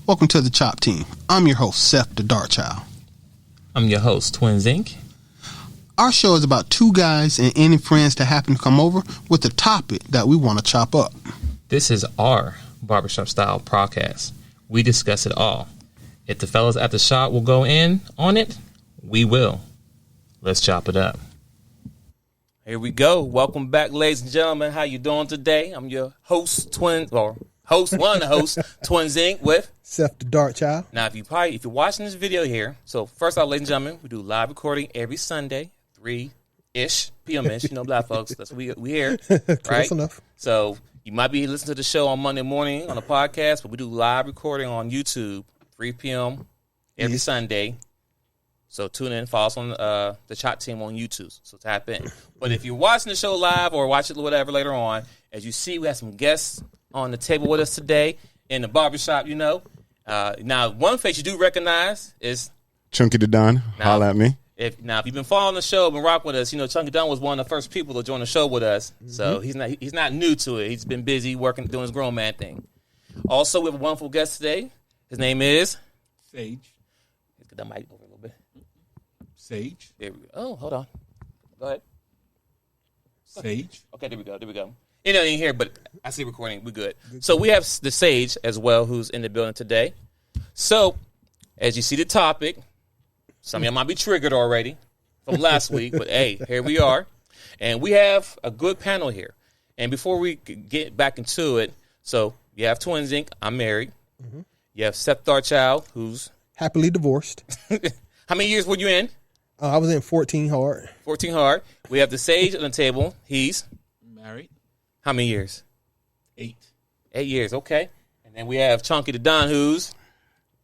Welcome to the Chop Team. I'm your host, Seth the Dark Child. I'm your host, Twin Zinc. Our show is about two guys and any friends that happen to come over with a topic that we want to chop up. This is our Barbershop style podcast. We discuss it all. If the fellas at the shop will go in on it, we will. Let's chop it up. Here we go. Welcome back, ladies and gentlemen. How you doing today? I'm your host, one of the hosts, Twin Zinc with Seth the Dark Child. Now, if you're watching this video here, so first off, ladies and gentlemen, we do live recording every Sunday, 3-ish, p.m.ish. You know, black folks, that's what we here, right? Close enough. So you might be listening to the show on Monday morning on a podcast, but we do live recording on YouTube, 3 p.m. every Sunday. So tune in, follow us on the Dachop Team on YouTube. So tap in. But if you're watching the show live or watch it whatever later on, as you see, we have some guests on the table with us today in the barbershop, you know. Now, one face you do recognize is Chunky the Don. Holla at me. If you've been following the show, been rocking with us, you know, Chunky Don was one of the first people to join the show with us. Mm-hmm. So he's not new to it. He's been busy working, doing his grown man thing. Also, we have a wonderful guest today. His name is Sage. Let's get that mic over a little bit. Sage. There we go. Oh, hold on. Go ahead. Sage. Okay, there we go. You know, in here, but I see recording. We're good. So we have the Sage as well, who's in the building today. So, as you see the topic, some of y'all might be triggered already from last week, but hey, here we are. And we have a good panel here. And before we get back into it, so you have Twin Zinc. I'm married. Mm-hmm. You have Seth Darchild, who's happily divorced. How many years were you in? I was in 14 hard. 14 hard. We have the Sage on the table. He's married. How many years? 8. 8 years, okay. And then we have Chunky the Don, who's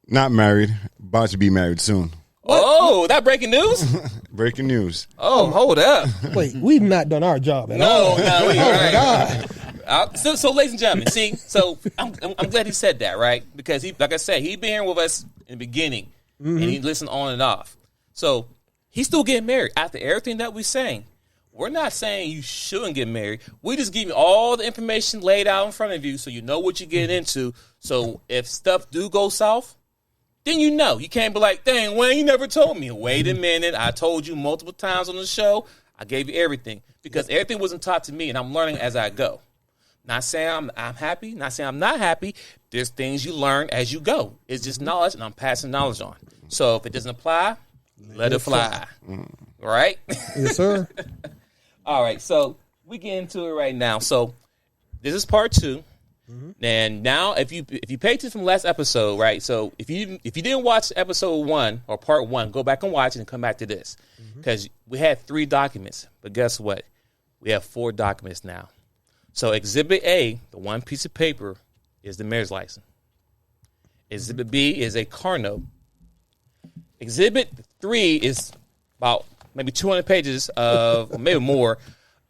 not married, about to be married soon. What? Oh, that breaking news? Breaking news. Oh, hold up. Wait, we've not done our job at all. No, we right. God. So, ladies and gentlemen, see, so I'm glad he said that, right? Because he, like I said, he been here with us in the beginning, and he listened on and off. So he's still getting married after everything that we're saying. We're not saying you shouldn't get married. We just give you all the information laid out in front of you so you know what you get into. So if stuff do go south, then you know. You can't be like, dang, Wayne, you never told me. Wait a minute. I told you multiple times on the show. I gave you everything because everything wasn't taught to me, and I'm learning as I go. Not saying I'm happy. Not saying I'm not happy. There's things you learn as you go. It's just knowledge, and I'm passing knowledge on. So if it doesn't apply, let it fly. Right? Yes, sir. All right, so we get into it right now. So this is part 2, and now if you pay attention from last episode, right? So if you didn't watch episode 1 or part 1, go back and watch it and come back to this because we had 3 documents, but guess what? We have 4 documents now. So Exhibit A, the one piece of paper, is the marriage license. Exhibit B is a car note. Exhibit 3 is about maybe 200 pages of, or maybe more,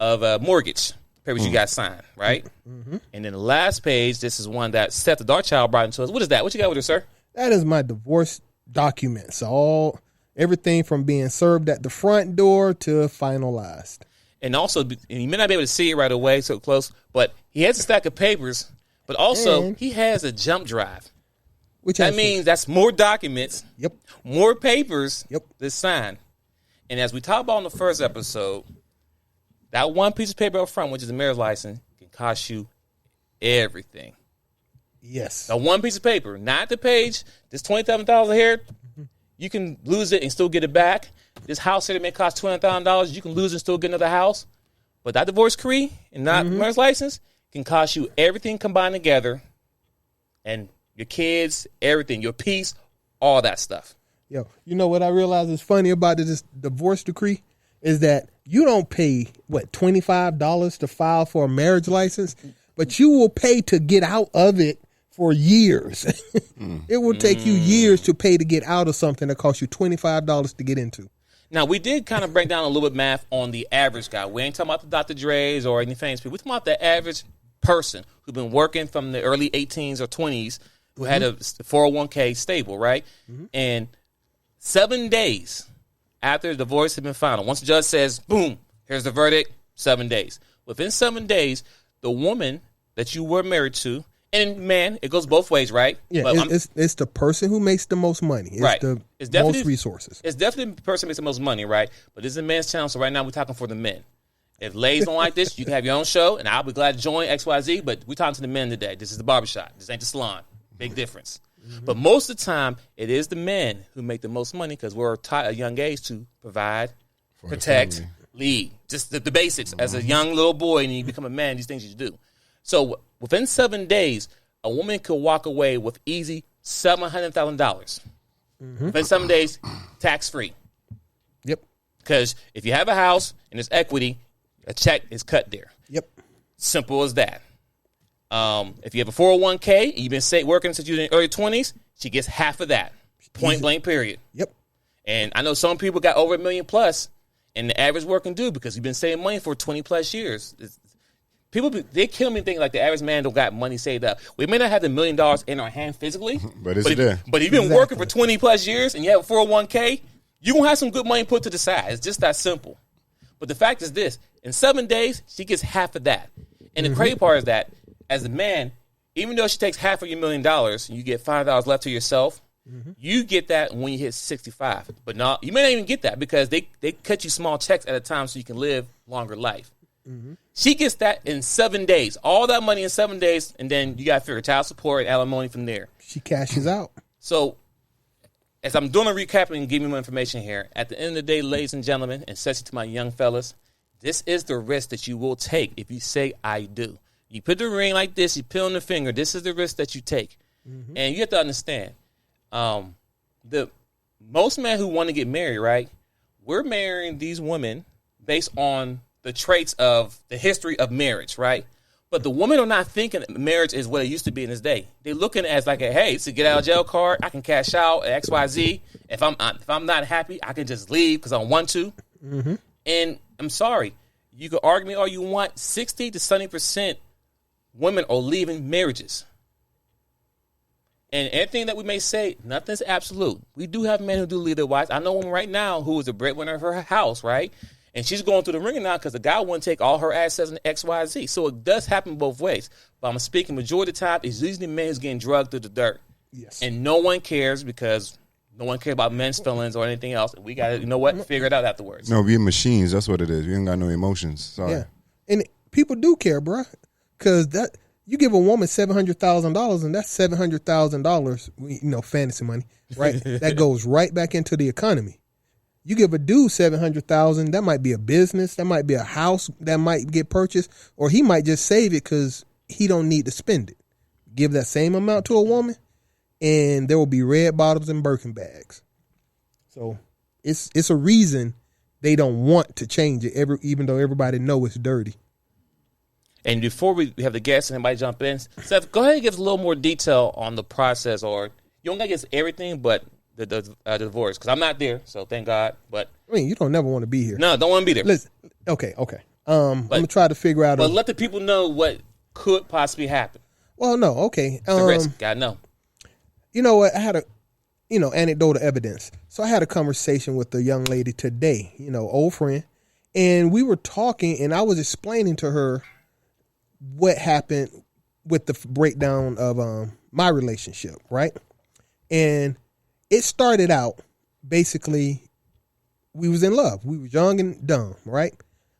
of a mortgage papers you got signed, right? Mm-hmm. And then the last page, this is one that Seth the Dark Child brought into us. What is that? What you got with it, sir? That is my divorce documents. Everything from being served at the front door to finalized. And also, and you may not be able to see it right away, so close, but he has a stack of papers, but also he has a jump drive. That means that's more documents, more papers to sign. And as we talked about in the first episode, that one piece of paper up front, which is a marriage license, can cost you everything. Yes. That one piece of paper, not the page, this $27,000 here, you can lose it and still get it back. This house here that may cost $200,000, you can lose it and still get another house. But that divorce decree and not marriage license can cost you everything combined together and your kids, everything, your peace, all that stuff. Yo, you know what I realize is funny about this divorce decree is that you don't pay, $25 to file for a marriage license, but you will pay to get out of it for years. It will take you years to pay to get out of something that costs you $25 to get into. Now, we did kind of break down a little bit math on the average guy. We ain't talking about the Dr. Dre's or any famous people. We're talking about the average person who's been working from the early 18s or 20s who had a 401k stable, right? And 7 days after the divorce had been final, once the judge says, boom, here's the verdict, 7 days. Within 7 days, the woman that you were married to And man, it goes both ways, right? Yeah, But it's the person who makes the most money. It's Right. the It's definitely- most resources. It's definitely the person who makes the most money, right? But this is a man's channel, so right now we're talking for the men. If ladies don't like this, you can have your own show, and I'll be glad to join XYZ, but we're talking to the men today. This is the barbershop. This ain't the salon. Big difference. But most of the time, it is the men who make the most money because we're taught at a young age to provide, protect, family. lead. Just the basics. As a young little boy and you become a man, these things you do. So within 7 days, a woman could walk away with easy $700,000. Within 7 days, tax-free. Yep. Because if you have a house and there's equity, a check is cut there. Yep. Simple as that. If you have a 401k and you've been working since you were in your early 20s, she gets half of that. Point blank, period. Yep. And I know some people got over $1 million plus, and the average working dude, because you've been saving money for 20 plus years. They kill me thinking like the average man don't got money saved up. We may not have the $1 million in our hand physically, But it's there. But if you've been working for 20 plus years and you have a 401k, you're going to have some good money put to the side. It's just that simple. But the fact is this, in 7 days, she gets half of that. And the crazy part is that, as a man, even though she takes half of your $1 million and you get $5 left to yourself, you get that when you hit 65. But no, you may not even get that because they cut you small checks at a time so you can live longer life. She gets that in 7 days. All that money in 7 days, and then you got to figure child support and alimony from there. She cashes out. So, as I'm doing a recap and giving you more information here, at the end of the day, ladies and gentlemen, and especially to my young fellas, this is the risk that you will take if you say, I do. You put the ring like this, you peel on the finger. This is the risk that you take. And you have to understand, the most men who want to get married, right, we're marrying these women based on the traits of the history of marriage, right? But the women are not thinking that marriage is what it used to be in this day. They're looking as like, hey, it's a get out of jail card. I can cash out at XYZ. If I'm not happy, I can just leave because I want to. And I'm sorry, you can argue me all you want. 60 to 70% women are leaving marriages. And everything that we may say, nothing's absolute. We do have men who do leave their wives. I know one right now who is a breadwinner of her house, right? And she's going through the ringer now because the guy wouldn't take all her assets in XYZ. So it does happen both ways. But I'm speaking majority of the time, it's usually men who's getting drugged through the dirt. Yes. And no one cares because no one cares about men's feelings or anything else. We got to, you know what, figure it out afterwards. No, we're machines. That's what it is. We ain't got no emotions. Sorry. Yeah. And people do care, bro. Because that you give a woman $700,000 and that's $700,000, you know, fantasy money, right? That goes right back into the economy. You give a dude $700,000, that might be a business, that might be a house that might get purchased, or he might just save it because he don't need to spend it. Give that same amount to a woman, and there will be red bottoms and Birkin bags. So it's a reason they don't want to change it, even though everybody know it's dirty. And before we have the guests and everybody jump in, Seth, go ahead and give us a little more detail on the process, or you don't got to give us everything, but the divorce, because I'm not there, so thank God. But I mean, you don't never want to be here. no, don't want to be there. Listen, okay. I'm gonna try to figure out. But let the people know what could possibly happen. Well, no, okay. It's the risk. Gotta know. You know what? I had a, anecdotal evidence. So I had a conversation with a young lady today, old friend, and we were talking, and I was explaining to her what happened with the breakdown of my relationship, right? And it started out basically we was in love. We were young and dumb, right?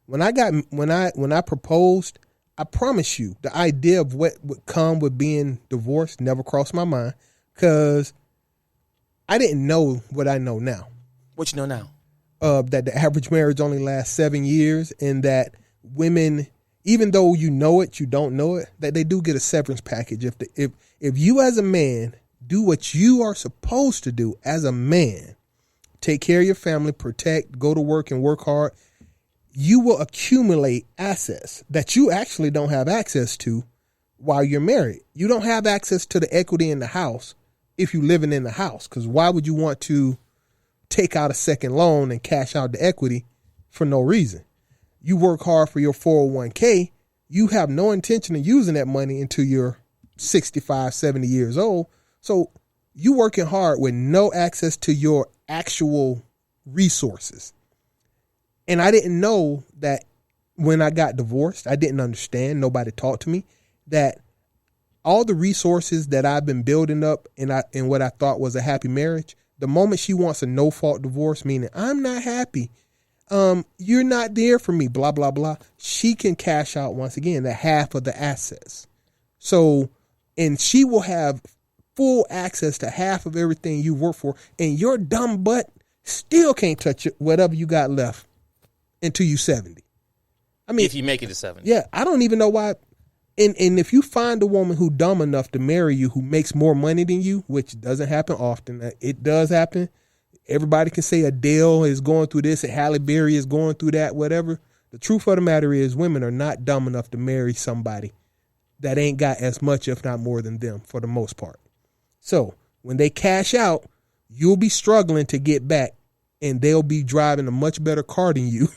When I proposed, I promise you, the idea of what would come with being divorced never crossed my mind because I didn't know what I know now. What you know now? That the average marriage only lasts 7 years, and that women, even though you know it, you don't know it, that they do get a severance package. If you as a man do what you are supposed to do as a man, take care of your family, protect, go to work and work hard, you will accumulate assets that you actually don't have access to while you're married. You don't have access to the equity in the house if you're living in the house, because why would you want to take out a second loan and cash out the equity for no reason? You work hard for your 401k. You have no intention of using that money until you're 65, 70 years old. So you working hard with no access to your actual resources. And I didn't know that when I got divorced, I didn't understand. Nobody taught to me that all the resources that I've been building up in what I thought was a happy marriage, the moment she wants a no-fault divorce, meaning I'm not happy, you're not there for me, blah, blah, blah, she can cash out once again the half of the assets. So, and she will have full access to half of everything you work for, and your dumb butt still can't touch it, whatever you got left until you 70. I mean, if you make it to 70. Yeah, I don't even know why. And if you find a woman who dumb enough to marry you who makes more money than you, which doesn't happen often, it does happen. Everybody can say Adele is going through this and Halle Berry is going through that, whatever. The truth of the matter is women are not dumb enough to marry somebody that ain't got as much, if not more than them, for the most part. So when they cash out, you'll be struggling to get back, and they'll be driving a much better car than you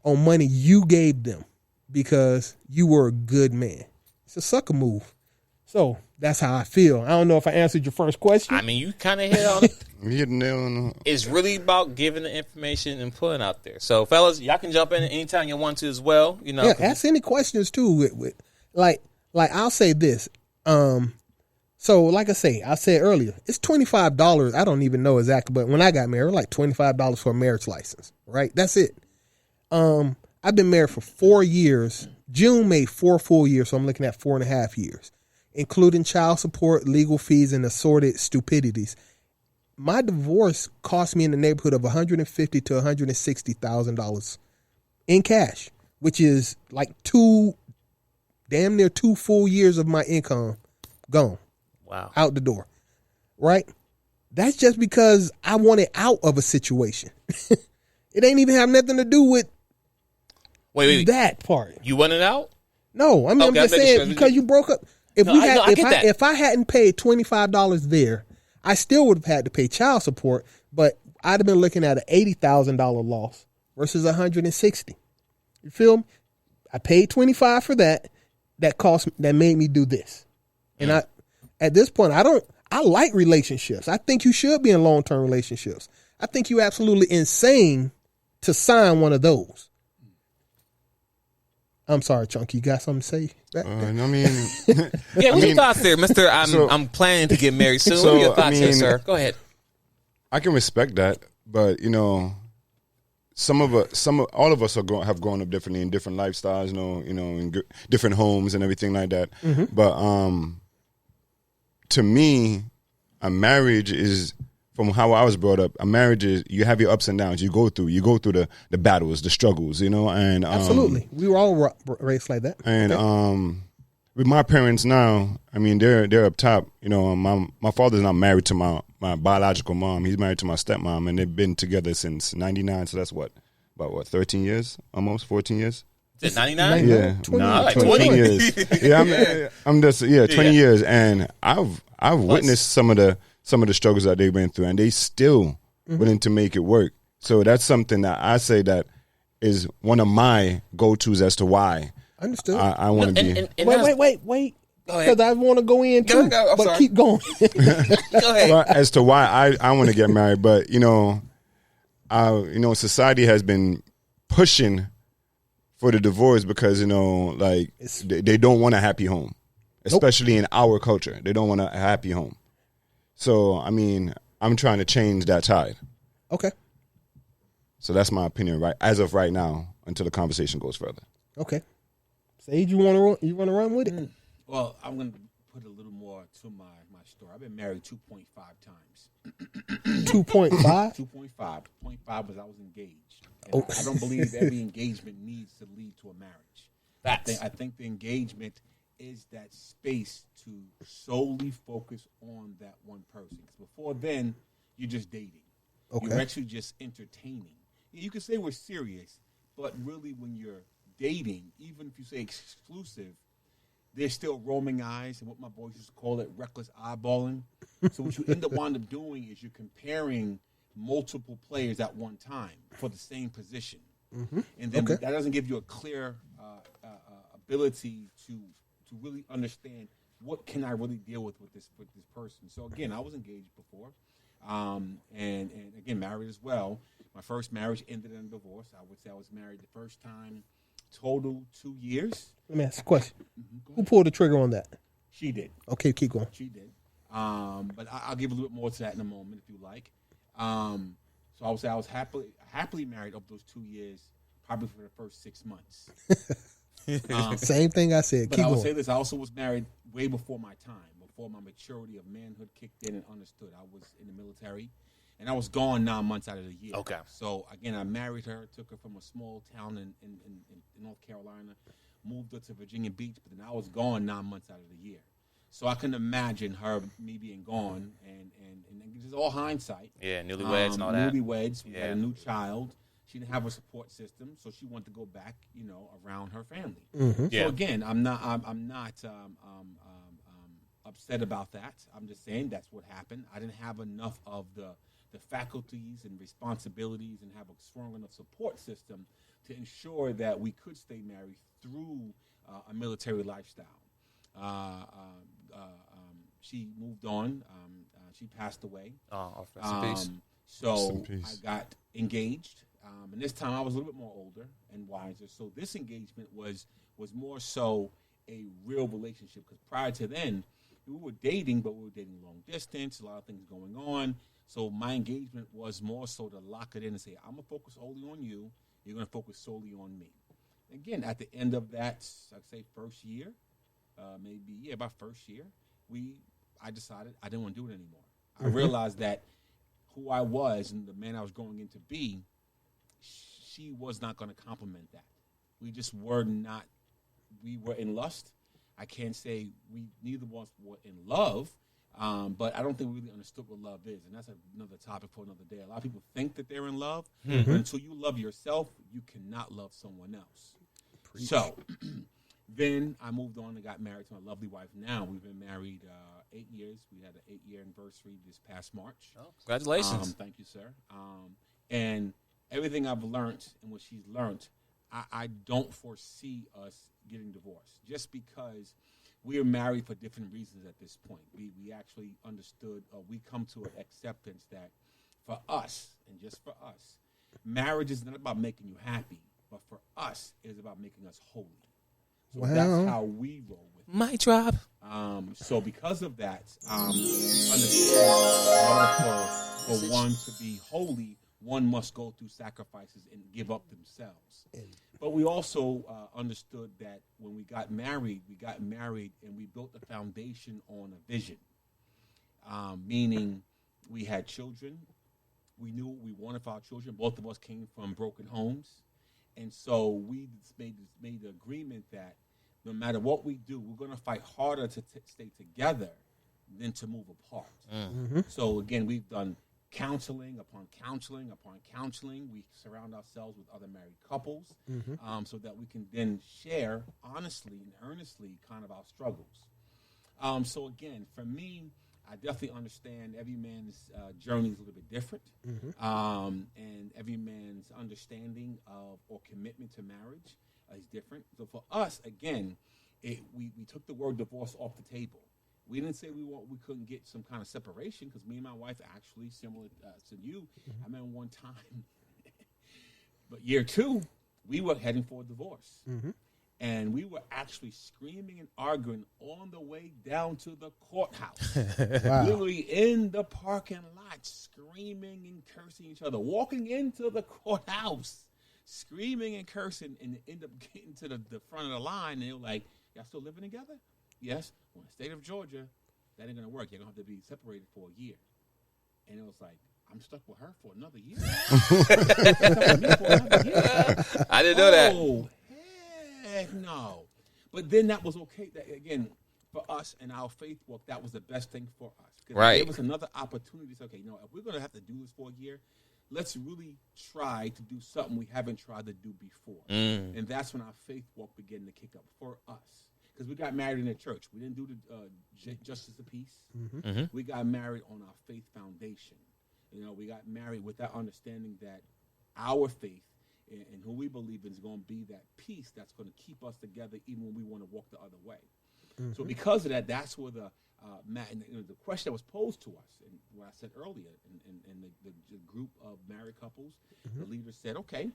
on money you gave them because you were a good man. It's a sucker move. So that's how I feel. I don't know if I answered your first question. I mean, you kind of hit on it. You hit the nail on the... It's really about giving the information and putting out there. So, fellas, y'all can jump in anytime you want to as well. You know, yeah, ask any questions too. With like I'll say this. So like I said earlier, it's $25. I don't even know exactly, but when I got married, like $25 for a marriage license. Right, that's it. I've been married for 4 years. June made 4 full years, so I'm looking at 4.5 years, including child support, legal fees, and assorted stupidities. My divorce cost me in the neighborhood of $150,000 to $160,000 in cash, which is like damn near 2 full years of my income gone. Wow. Out the door. Right? That's just because I wanted out of a situation. It ain't even have nothing to do with wait. that part. You want it out? No, I mean, I'm just saying, because you broke up. If I hadn't paid $25 there, I still would have had to pay child support, but I'd have been looking at an $80,000 loss versus $160,000. You feel me? I paid $25,000 for that. That made me do this. And at this point, I like relationships. I think you should be in long-term relationships. I think you're absolutely insane to sign one of those. I'm sorry, Chunky. You got something to say? I mean, yeah, what's your thoughts there, Mister? I'm planning to get married soon. What are your thoughts here, sir? Go ahead. I can respect that, but you know, all of us have grown up differently in different lifestyles. You know, in different homes and everything like that. Mm-hmm. But to me, a marriage is, from how I was brought up, a marriage is, you have your ups and downs. You go through the battles, the struggles, you know, and absolutely, we were all raised like that. And with my parents now, I mean, they're up top. You know, my father's not married to my biological mom. He's married to my stepmom, and they've been together since '99. So that's about 13 years, almost 14 years. Is it 99? Yeah, 20 years. Yeah, I'm just 20 years, and I've witnessed some of the struggles that they've been through, and they still willing to make it work. So that's something that I say that is one of my go-tos as to why. Understood. I want to be. Wait. Because I want to go in too, but sorry. Keep going. Go ahead. Well, as to why I want to get married, but you know, society has been pushing for the divorce because, you know, like they don't want a happy home, especially in our culture. They don't want a happy home. So, I mean, I'm trying to change that tide. Okay. So that's my opinion, right? As of right now, until the conversation goes further. Okay. Sage, you want to run with it? Well, I'm going to put a little more to my story. I've been married 2.5 times. 2.5? 2.5. 0.5 was I was engaged. And I don't believe every engagement needs to lead to a marriage. I think the engagement is that space to solely focus on that one person. Because before then, you're just dating. Okay. You're actually just entertaining. You can say we're serious, but really when you're dating, even if you say exclusive, there's still roaming eyes, and what my boys used to call it, reckless eyeballing. So what you end up doing is you're comparing multiple players at one time for the same position. Mm-hmm. And then that doesn't give you a clear ability to really understand what can I really deal with this person. So again, I was engaged before, and again married as well. My first marriage ended in a divorce. I would say I was married the first time, total 2 years. Let me ask a question. Mm-hmm. Who pulled the trigger on that? She did. Okay, keep going. She did. But I'll give a little bit more to that in a moment if you like. So I would say I was happily married over those 2 years, probably for the first 6 months. Same thing I said. But Keep I would going. say this: I also was married way before my time, before my maturity of manhood kicked in and understood. I was in the military, and I was gone 9 months out of the year. Okay. So again, I married her, took her from a small town in North Carolina, moved her to Virginia Beach, but then I was gone 9 months out of the year. So I can imagine me being gone, and just all hindsight. Yeah, newlyweds and all that. Newlyweds. We had a new child. She didn't have a support system, so she wanted to go back, around her family. Yeah. So again, I'm not upset about that. I'm just saying that's what happened. I didn't have enough of the faculties and responsibilities and have a strong enough support system to ensure that we could stay married through a military lifestyle. She moved on. She passed away. Oh, rest in peace. So I got engaged. And this time I was a little bit more older and wiser. So this engagement was more so a real relationship. Because prior to then, we were dating, but we were dating long distance, a lot of things going on. So my engagement was more so to lock it in and say, I'm going to focus solely on you. You're going to focus solely on me. Again, at the end of that, I'd say first year, about first year, I decided I didn't want to do it anymore. I realized that who I was and the man I was growing into be, she was not going to complement that. We just were not. We were in lust. I can't say neither of us were in love, but I don't think we really understood what love is, and that's another topic for another day. A lot of people think that they're in love, but until you love yourself, you cannot love someone else. Preach. So then I moved on and got married to my lovely wife. Now we've been married 8 years. We had an 8-year anniversary this past March. Oh, congratulations! Thank you, sir. And everything I've learned and what she's learned, I don't foresee us getting divorced just because we are married for different reasons at this point. We actually understood, we come to an acceptance that for us, and just for us, marriage is not about making you happy, but for us, it is about making us holy. So that's how we roll with it. Mic drop. So because of that, understand for one to be holy, one must go through sacrifices and give up themselves. But we also understood that when we got married and we built the foundation on a vision, meaning we had children. We knew what we wanted for our children. Both of us came from broken homes. And so we made the agreement that no matter what we do, we're going to fight harder to stay together than to move apart. So, again, we've done counseling upon counseling upon counseling. We surround ourselves with other married couples so that we can then share honestly and earnestly kind of our struggles. So, again, for me, I definitely understand every man's journey is a little bit different, and every man's understanding of or commitment to marriage is different. So for us, again, we took the word divorce off the table. We didn't say we couldn't get some kind of separation because me and my wife actually, similar to you, I remember one time, but year 2, we were heading for a divorce. And we were actually screaming and arguing on the way down to the courthouse. Wow. Literally in the parking lot, screaming and cursing each other. Walking into the courthouse, screaming and cursing, and end up getting to the front of the line. And they were like, y'all still living together? Yes. Well, in the state of Georgia, that ain't going to work. You're going to have to be separated for a year. And it was like, I'm stuck with her for another year? I didn't know that. Oh, heck no. But then that was okay. That, again, for us and our faith walk, that was the best thing for us. Right. It gave us another opportunity to say, okay, if we're going to have to do this for a year, let's really try to do something we haven't tried to do before. And that's when our faith walk began to kick up for us. Because we got married in the church. We didn't do the justice of peace. We got married on our faith foundation. We got married with that understanding that our faith and who we believe in is going to be that peace that's going to keep us together even when we want to walk the other way. So because of that, that's where the question that was posed to us, and what I said earlier, in the group of married couples, the leader said, okay,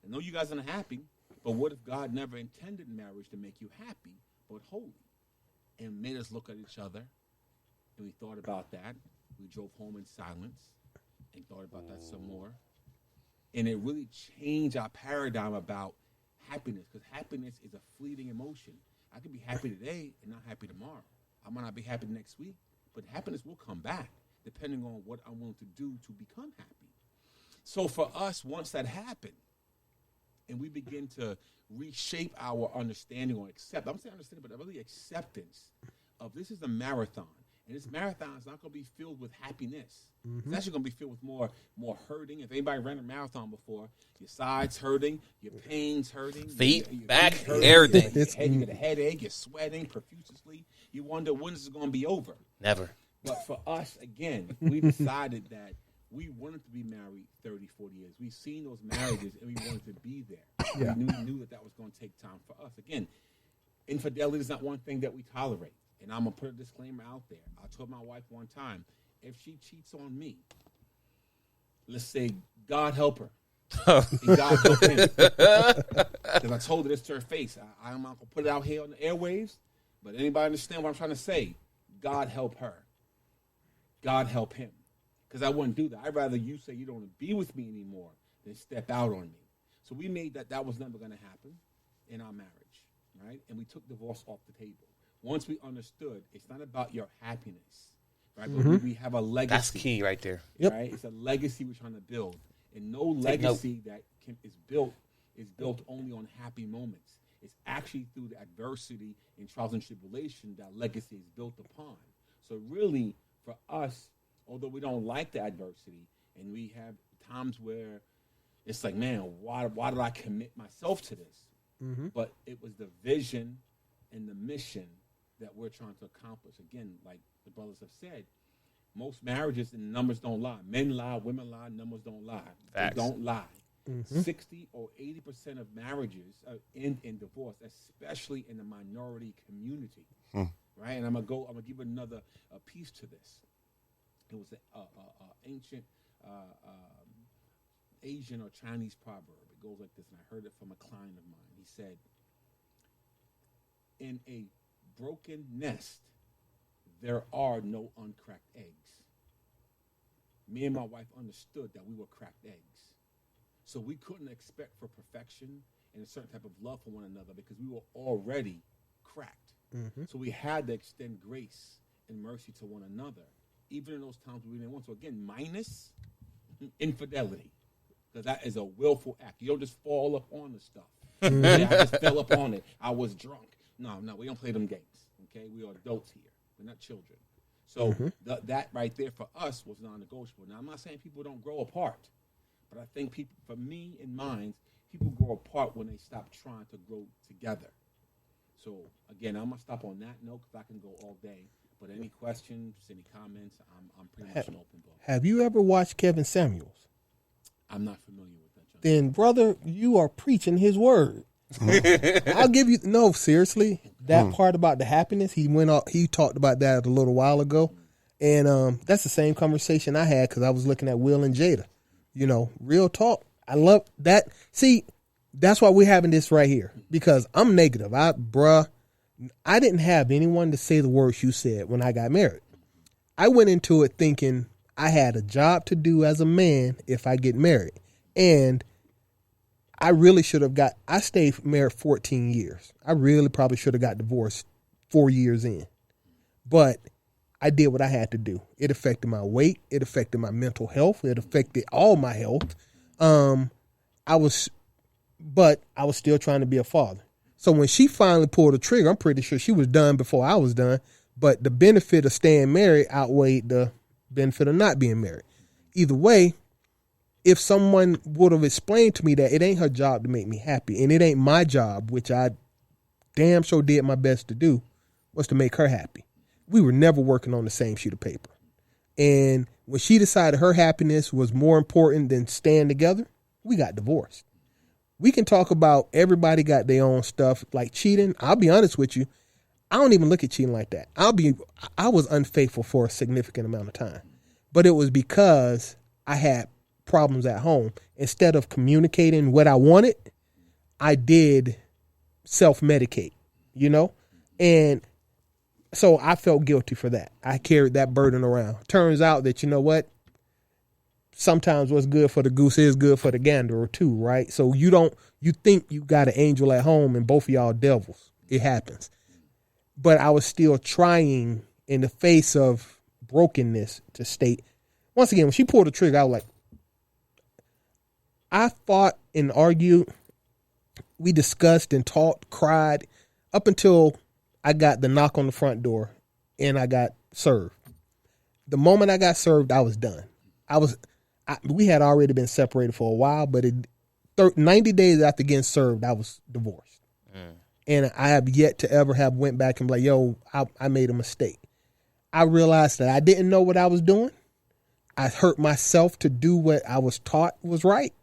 I know you guys are unhappy, but what if God never intended marriage to make you happy, but holy? and made us look at each other. And we thought about that. We drove home in silence and thought about that some more. And it really changed our paradigm about happiness, because happiness is a fleeting emotion. I could be happy today and not happy tomorrow. I might not be happy next week, but happiness will come back depending on what I'm willing to do to become happy. So for us, once that happened, and we begin to reshape our understanding or accept, I'm saying understanding, but really acceptance of this is a marathon. And this marathon is not going to be filled with happiness. It's actually going to be filled with more hurting. If anybody ran a marathon before, your sides hurting, your pains hurting, Feet, back, hurting, everything. You get a headache, you're sweating profusely. You wonder when this is going to be over. Never. But for us, again, we decided that we wanted to be married 30, 40 years. We've seen those marriages, and we wanted to be there. Yeah. We knew that was going to take time for us. Again, infidelity is not one thing that we tolerate. And I'm going to put a disclaimer out there. I told my wife one time, if she cheats on me, let's say, God help her. And God help him. Because I told her this to her face. I'm not going to put it out here on the airwaves, but anybody understand what I'm trying to say? God help her. God help him. Because I wouldn't do that. I'd rather you say you don't want to be with me anymore than step out on me. So we made that was never going to happen in our marriage, right? And we took divorce off the table. Once we understood, it's not about your happiness, right? But we have a legacy. That's key right there. Right? It's a legacy we're trying to build. And no legacy that is built only on happy moments. It's actually through the adversity and trials and tribulation that legacy is built upon. So really, for us, although we don't like the adversity, and we have times where it's like, man, why did I commit myself to this? But it was the vision and the mission that we're trying to accomplish. Again, like the brothers have said, most marriages and numbers don't lie. Men lie, women lie, numbers don't lie. Facts. They don't lie. 60 or 80% of marriages end in divorce, especially in the minority community. Right? And I'm gonna give another piece to this. It was an ancient Asian or Chinese proverb. It goes like this, and I heard it from a client of mine. He said, in a broken nest, there are no uncracked eggs. Me and my wife understood that we were cracked eggs. So we couldn't expect for perfection and a certain type of love for one another because we were already cracked. So we had to extend grace and mercy to one another, even in those times we didn't want to. Again, minus infidelity, because that is a willful act. You don't just fall up on the stuff. I just fell up on it. I was drunk. No, we don't play them games. Okay, we are adults here. We're not children. So that right there for us was non-negotiable. Now, I'm not saying people don't grow apart, but I think people, for me in mind, people grow apart when they stop trying to grow together. So again, I'm gonna stop on that note because I can go all day. But any questions, any comments, I'm pretty much an open book. Have you ever watched Kevin Samuels? I'm not familiar with that, John. Then, brother, you are preaching his word. I'll give you seriously. That part about the happiness, he talked about that a little while ago, and that's the same conversation I had because I was looking at Will and Jada. You know, real talk. I love that. See, that's why we're having this right here because I'm negative. I didn't have anyone to say the words you said when I got married. I went into it thinking I had a job to do as a man if I get married, and I really should have I stayed married 14 years. I really probably should have got divorced 4 years in. But I did what I had to do. It affected my weight. It affected my mental health. It affected all my health. I was still trying to be a father. So when she finally pulled the trigger, I'm pretty sure she was done before I was done. But the benefit of staying married outweighed the benefit of not being married. Either way, if someone would have explained to me that it ain't her job to make me happy and it ain't my job, which I damn sure did my best to do, was to make her happy. We were never working on the same sheet of paper. And when she decided her happiness was more important than staying together, we got divorced. We can talk about everybody got their own stuff like cheating. I'll be honest with you. I don't even look at cheating like that. I was unfaithful for a significant amount of time, but it was because I had problems at home. Instead of communicating what I wanted, I did self-medicate, and So I felt guilty for that. I carried that burden around. Turns out that, you know what? Sometimes what's good for the goose is good for the gander too, right? So you think you got an angel at home and both of y'all devils. It happens. But I was still trying in the face of brokenness to state, once again, when she pulled the trigger, I was like, I fought and argued. We discussed and talked, cried, up until I got the knock on the front door and I got served. The moment I got served, I was done. We had already been separated for a while, but 90 days after getting served, I was divorced. And I have yet to ever have went back and be like, yo, I made a mistake. I realized that I didn't know what I was doing. I hurt myself to do what I was taught was right.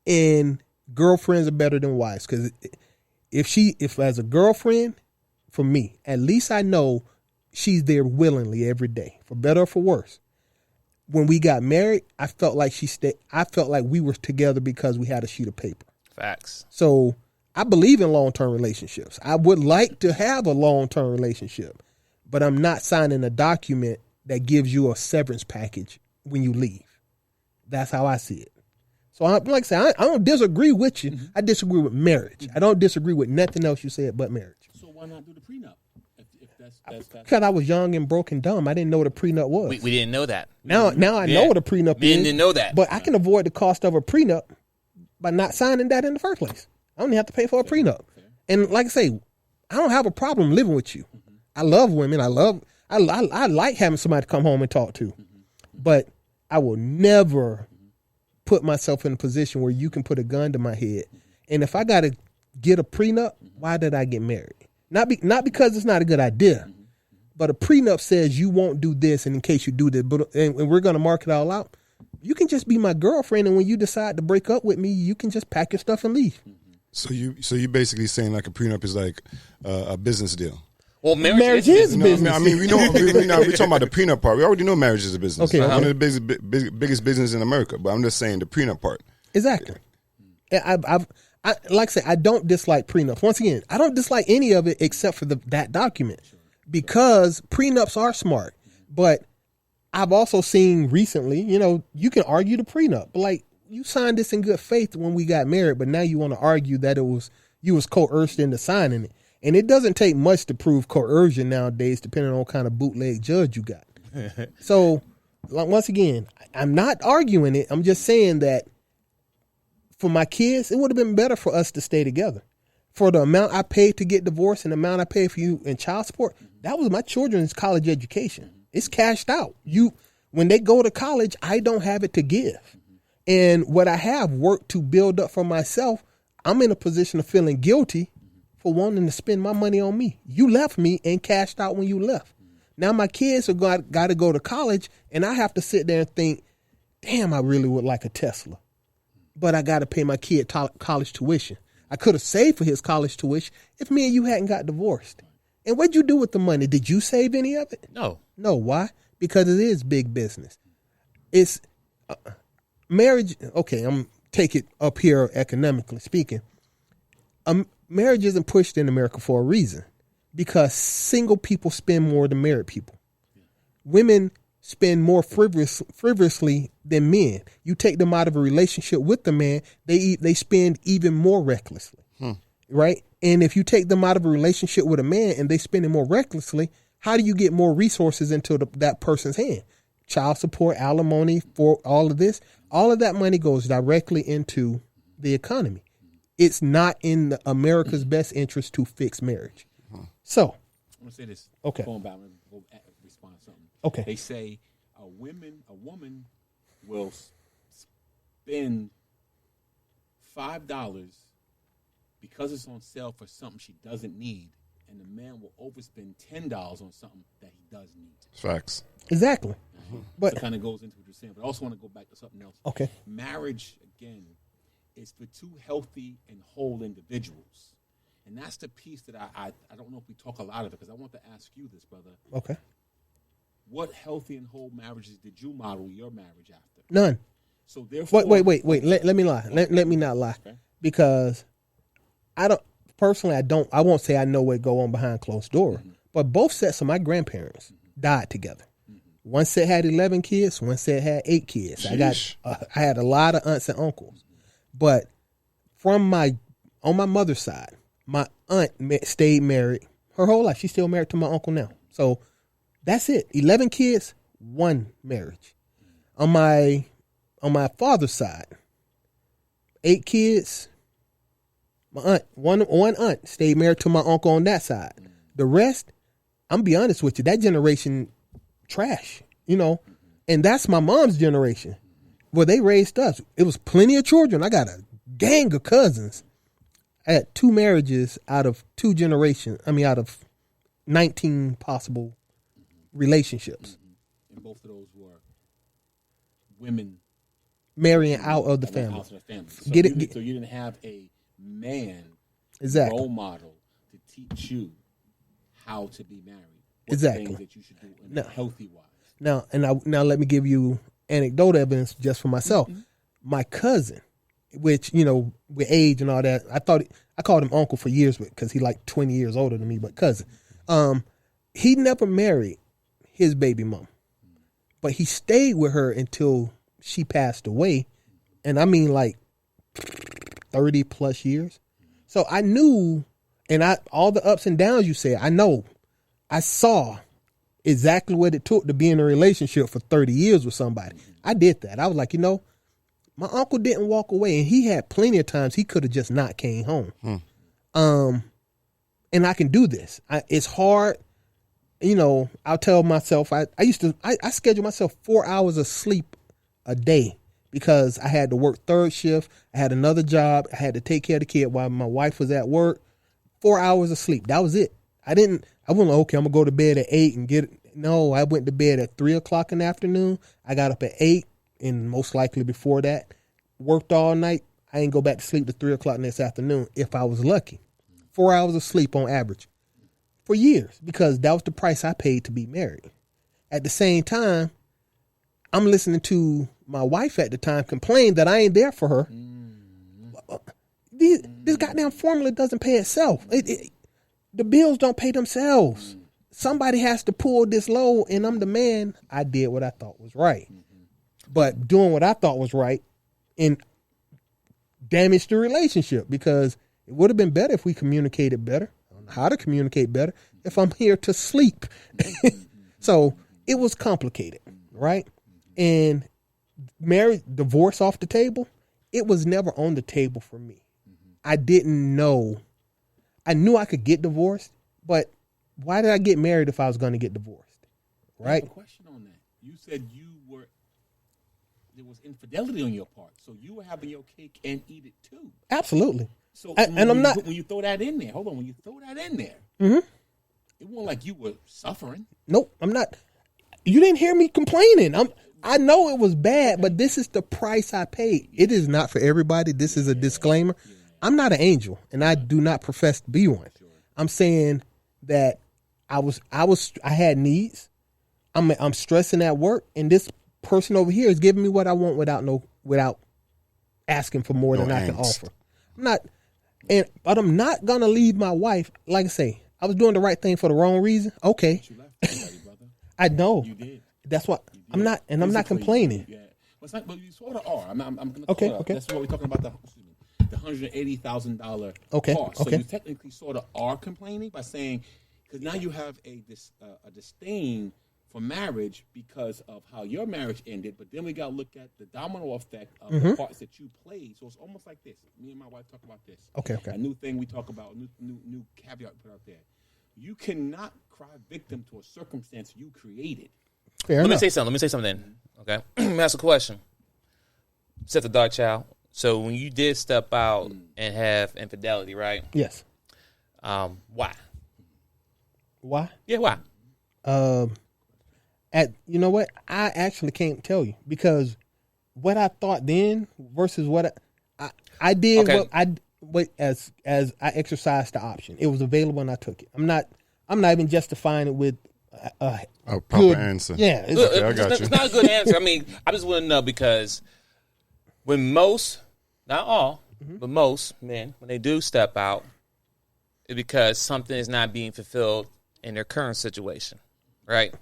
And girlfriends are better than wives, because if as a girlfriend, for me, at least I know she's there willingly every day, for better or for worse. When we got married, I felt like I felt like we were together because we had a sheet of paper. Facts. So I believe in long-term relationships. I would like to have a long-term relationship, but I'm not signing a document that gives you a severance package when you leave. That's how I see it. So like I said, I don't disagree with you. I disagree with marriage. I don't disagree with nothing else you said but marriage. So why not do the prenup? If that's Because I was young and broke and dumb. I didn't know what a prenup was. We didn't know that. Now I know what a prenup is. Men didn't know that. But I can avoid the cost of a prenup by not signing that in the first place. I don't even have to pay for a prenup. And like I say, I don't have a problem living with you. I love women. I like having somebody to come home and talk to. But I will never put myself in a position where you can put a gun to my head. And if I got to get a prenup, why did I get married? Not because it's not a good idea, but a prenup says you won't do this, and in case you do this, and we're going to mark it all out. You can just be my girlfriend, and when you decide to break up with me, you can just pack your stuff and leave. So you basically saying like a prenup is like a business deal. Well, marriage is business. I mean, we know we're talking about the prenup part. We already know marriage is a business. Okay, one of the biggest business in America. But I'm just saying the prenup part. Exactly. I like I say, I don't dislike prenups. Once again, I don't dislike any of it except for that document, because prenups are smart. But I've also seen recently, you can argue the prenup, but like, you signed this in good faith when we got married, but now you want to argue that you was coerced into signing it. And it doesn't take much to prove coercion nowadays, depending on what kind of bootleg judge you got. So, once again, I'm not arguing it. I'm just saying that for my kids, it would have been better for us to stay together. For the amount I paid to get divorced and the amount I paid for you in child support, that was my children's college education. It's cashed out. When they go to college, I don't have it to give. And what I have worked to build up for myself, I'm in a position of feeling guilty for wanting to spend my money on me. You left me and cashed out when you left. Now my kids have got to go to college, and I have to sit there and think, damn, I really would like a Tesla. But I got to pay my kid college tuition. I could have saved for his college tuition if me and you hadn't got divorced. And what'd you do with the money? Did you save any of it? No. No, why? Because it is big business. It's marriage. Okay, I'm take it up here economically speaking. Marriage isn't pushed in America for a reason, because single people spend more than married people. Women spend more frivolously than men. You take them out of a relationship with the man, they spend even more recklessly, right? And if you take them out of a relationship with a man and they spend it more recklessly, how do you get more resources into that person's hand? Child support, alimony, for all of this. All of that money goes directly into the economy. It's not in America's best interest to fix marriage. So, I'm gonna say this. Okay. Going back, I'm gonna go respond to something. Okay. They say a woman will spend $5 because it's on sale for something she doesn't need, and the man will overspend $10 on something that he does need. Facts. exactly. But it kind of goes into what you're saying. But I also want to go back to something else. Okay. Marriage, again, is for two healthy and whole individuals. And that's the piece that I don't know if we talk a lot of it, because I want to ask you this, brother. Okay. What healthy and whole marriages did you model your marriage after? None. So therefore, wait. Let me lie. Let me not lie, okay, because I don't personally. I won't say I know what go on behind closed door, but both sets of my grandparents died together. One set had 11 kids, one set had 8 kids. Sheesh. I had a lot of aunts and uncles, but on my mother's side, my aunt stayed married her whole life. She's still married to my uncle now. So that's it. 11 kids, 1 marriage. On my father's side, 8 kids. My aunt, one aunt stayed married to my uncle on that side. The rest, I'm be honest with you, that generation trash, and that's my mom's generation. Well, they raised us. It was plenty of children. I got a gang of cousins. I had 2 marriages out of 2 generations. Out of 19 possible relationships. And both of those were women marrying out of the family. So So you didn't have a man exactly role model to teach you how to be married. Exactly. Things that you should do in a healthy wise. Now let me give you anecdotal evidence just for myself. My cousin, which, with age and all that, I called him uncle for years because he like 20 years older than me, but cousin. He never married his baby mom, but he stayed with her until she passed away. And I mean like 30 plus years. So I knew, and all the ups and downs you said, I saw exactly what it took to be in a relationship for 30 years with somebody. I did that. I was like, my uncle didn't walk away, and he had plenty of times he could have just not came home. And I can do this. It's hard. I'll tell myself, I schedule myself 4 hours of sleep a day because I had to work 3rd shift. I had another job. I had to take care of the kid while my wife was at work. 4 hours of sleep. That was it. I wasn't like, okay, I'm going to go to bed at 8 and get it. No, I went to bed at 3 o'clock in the afternoon. I got up at 8 and most likely before that, worked all night. I didn't go back to sleep to 3 o'clock next afternoon if I was lucky. 4 hours of sleep on average for years because that was the price I paid to be married. At the same time, I'm listening to my wife at the time complain that I ain't there for her. This goddamn formula doesn't pay itself. The bills don't pay themselves. Somebody has to pull this load, and I'm the man. I did what I thought was right. But doing what I thought was right and damaged the relationship because it would have been better if we communicated better. I don't know how to communicate better if I'm here to sleep. So it was complicated, right? And marriage, divorce off the table, it was never on the table for me. I didn't know. I knew I could get divorced, but why did I get married if I was going to get divorced? Right? I have a question on that. You said there was infidelity on your part, so you were having your cake and eat it too. Absolutely. So when you throw that in there, hold on, when you throw that in there, it wasn't like you were suffering. Nope, I'm not. You didn't hear me complaining. I know it was bad, but this is the price I paid. It is not for everybody. This is a disclaimer. I'm not an angel, and I do not profess to be one. I'm saying that I had needs. I'm stressing at work, and this person over here is giving me what I want without asking for more than I can offer. But I'm not gonna leave my wife. Like I say, I was doing the right thing for the wrong reason. Okay, But you left somebody, brother. I know. You did. That's what You did. I'm not, and I'm not complaining. Yeah, but you sort of are. I'm going to Okay, call it. okay. That's what we're talking about. The $180,000 Okay, cost. okay. So you technically sort of are complaining by saying, because now you have a disdain for marriage because of how your marriage ended, but then we got to look at the domino effect of the parts that you played. So it's almost like this. Me and my wife talk about this. Okay. A new thing we talk about, new caveat we put out there. You cannot cry victim to a circumstance you created. Fair Let me enough. say something then. Okay. Let me ask a question. Set the dark child. So when you did step out and have infidelity, right? Yes. Why? Why? Yeah, why? You know what? I actually can't tell you because what I thought then versus what I did. Okay. As I exercised the option, it was available and I took it. I'm not even justifying it with a proper good answer. Yeah, Okay, I got you. It's not a good answer. I mean, I just want to know because when most, not all, but most men, when they do step out, it's because something is not being fulfilled in their current situation, right?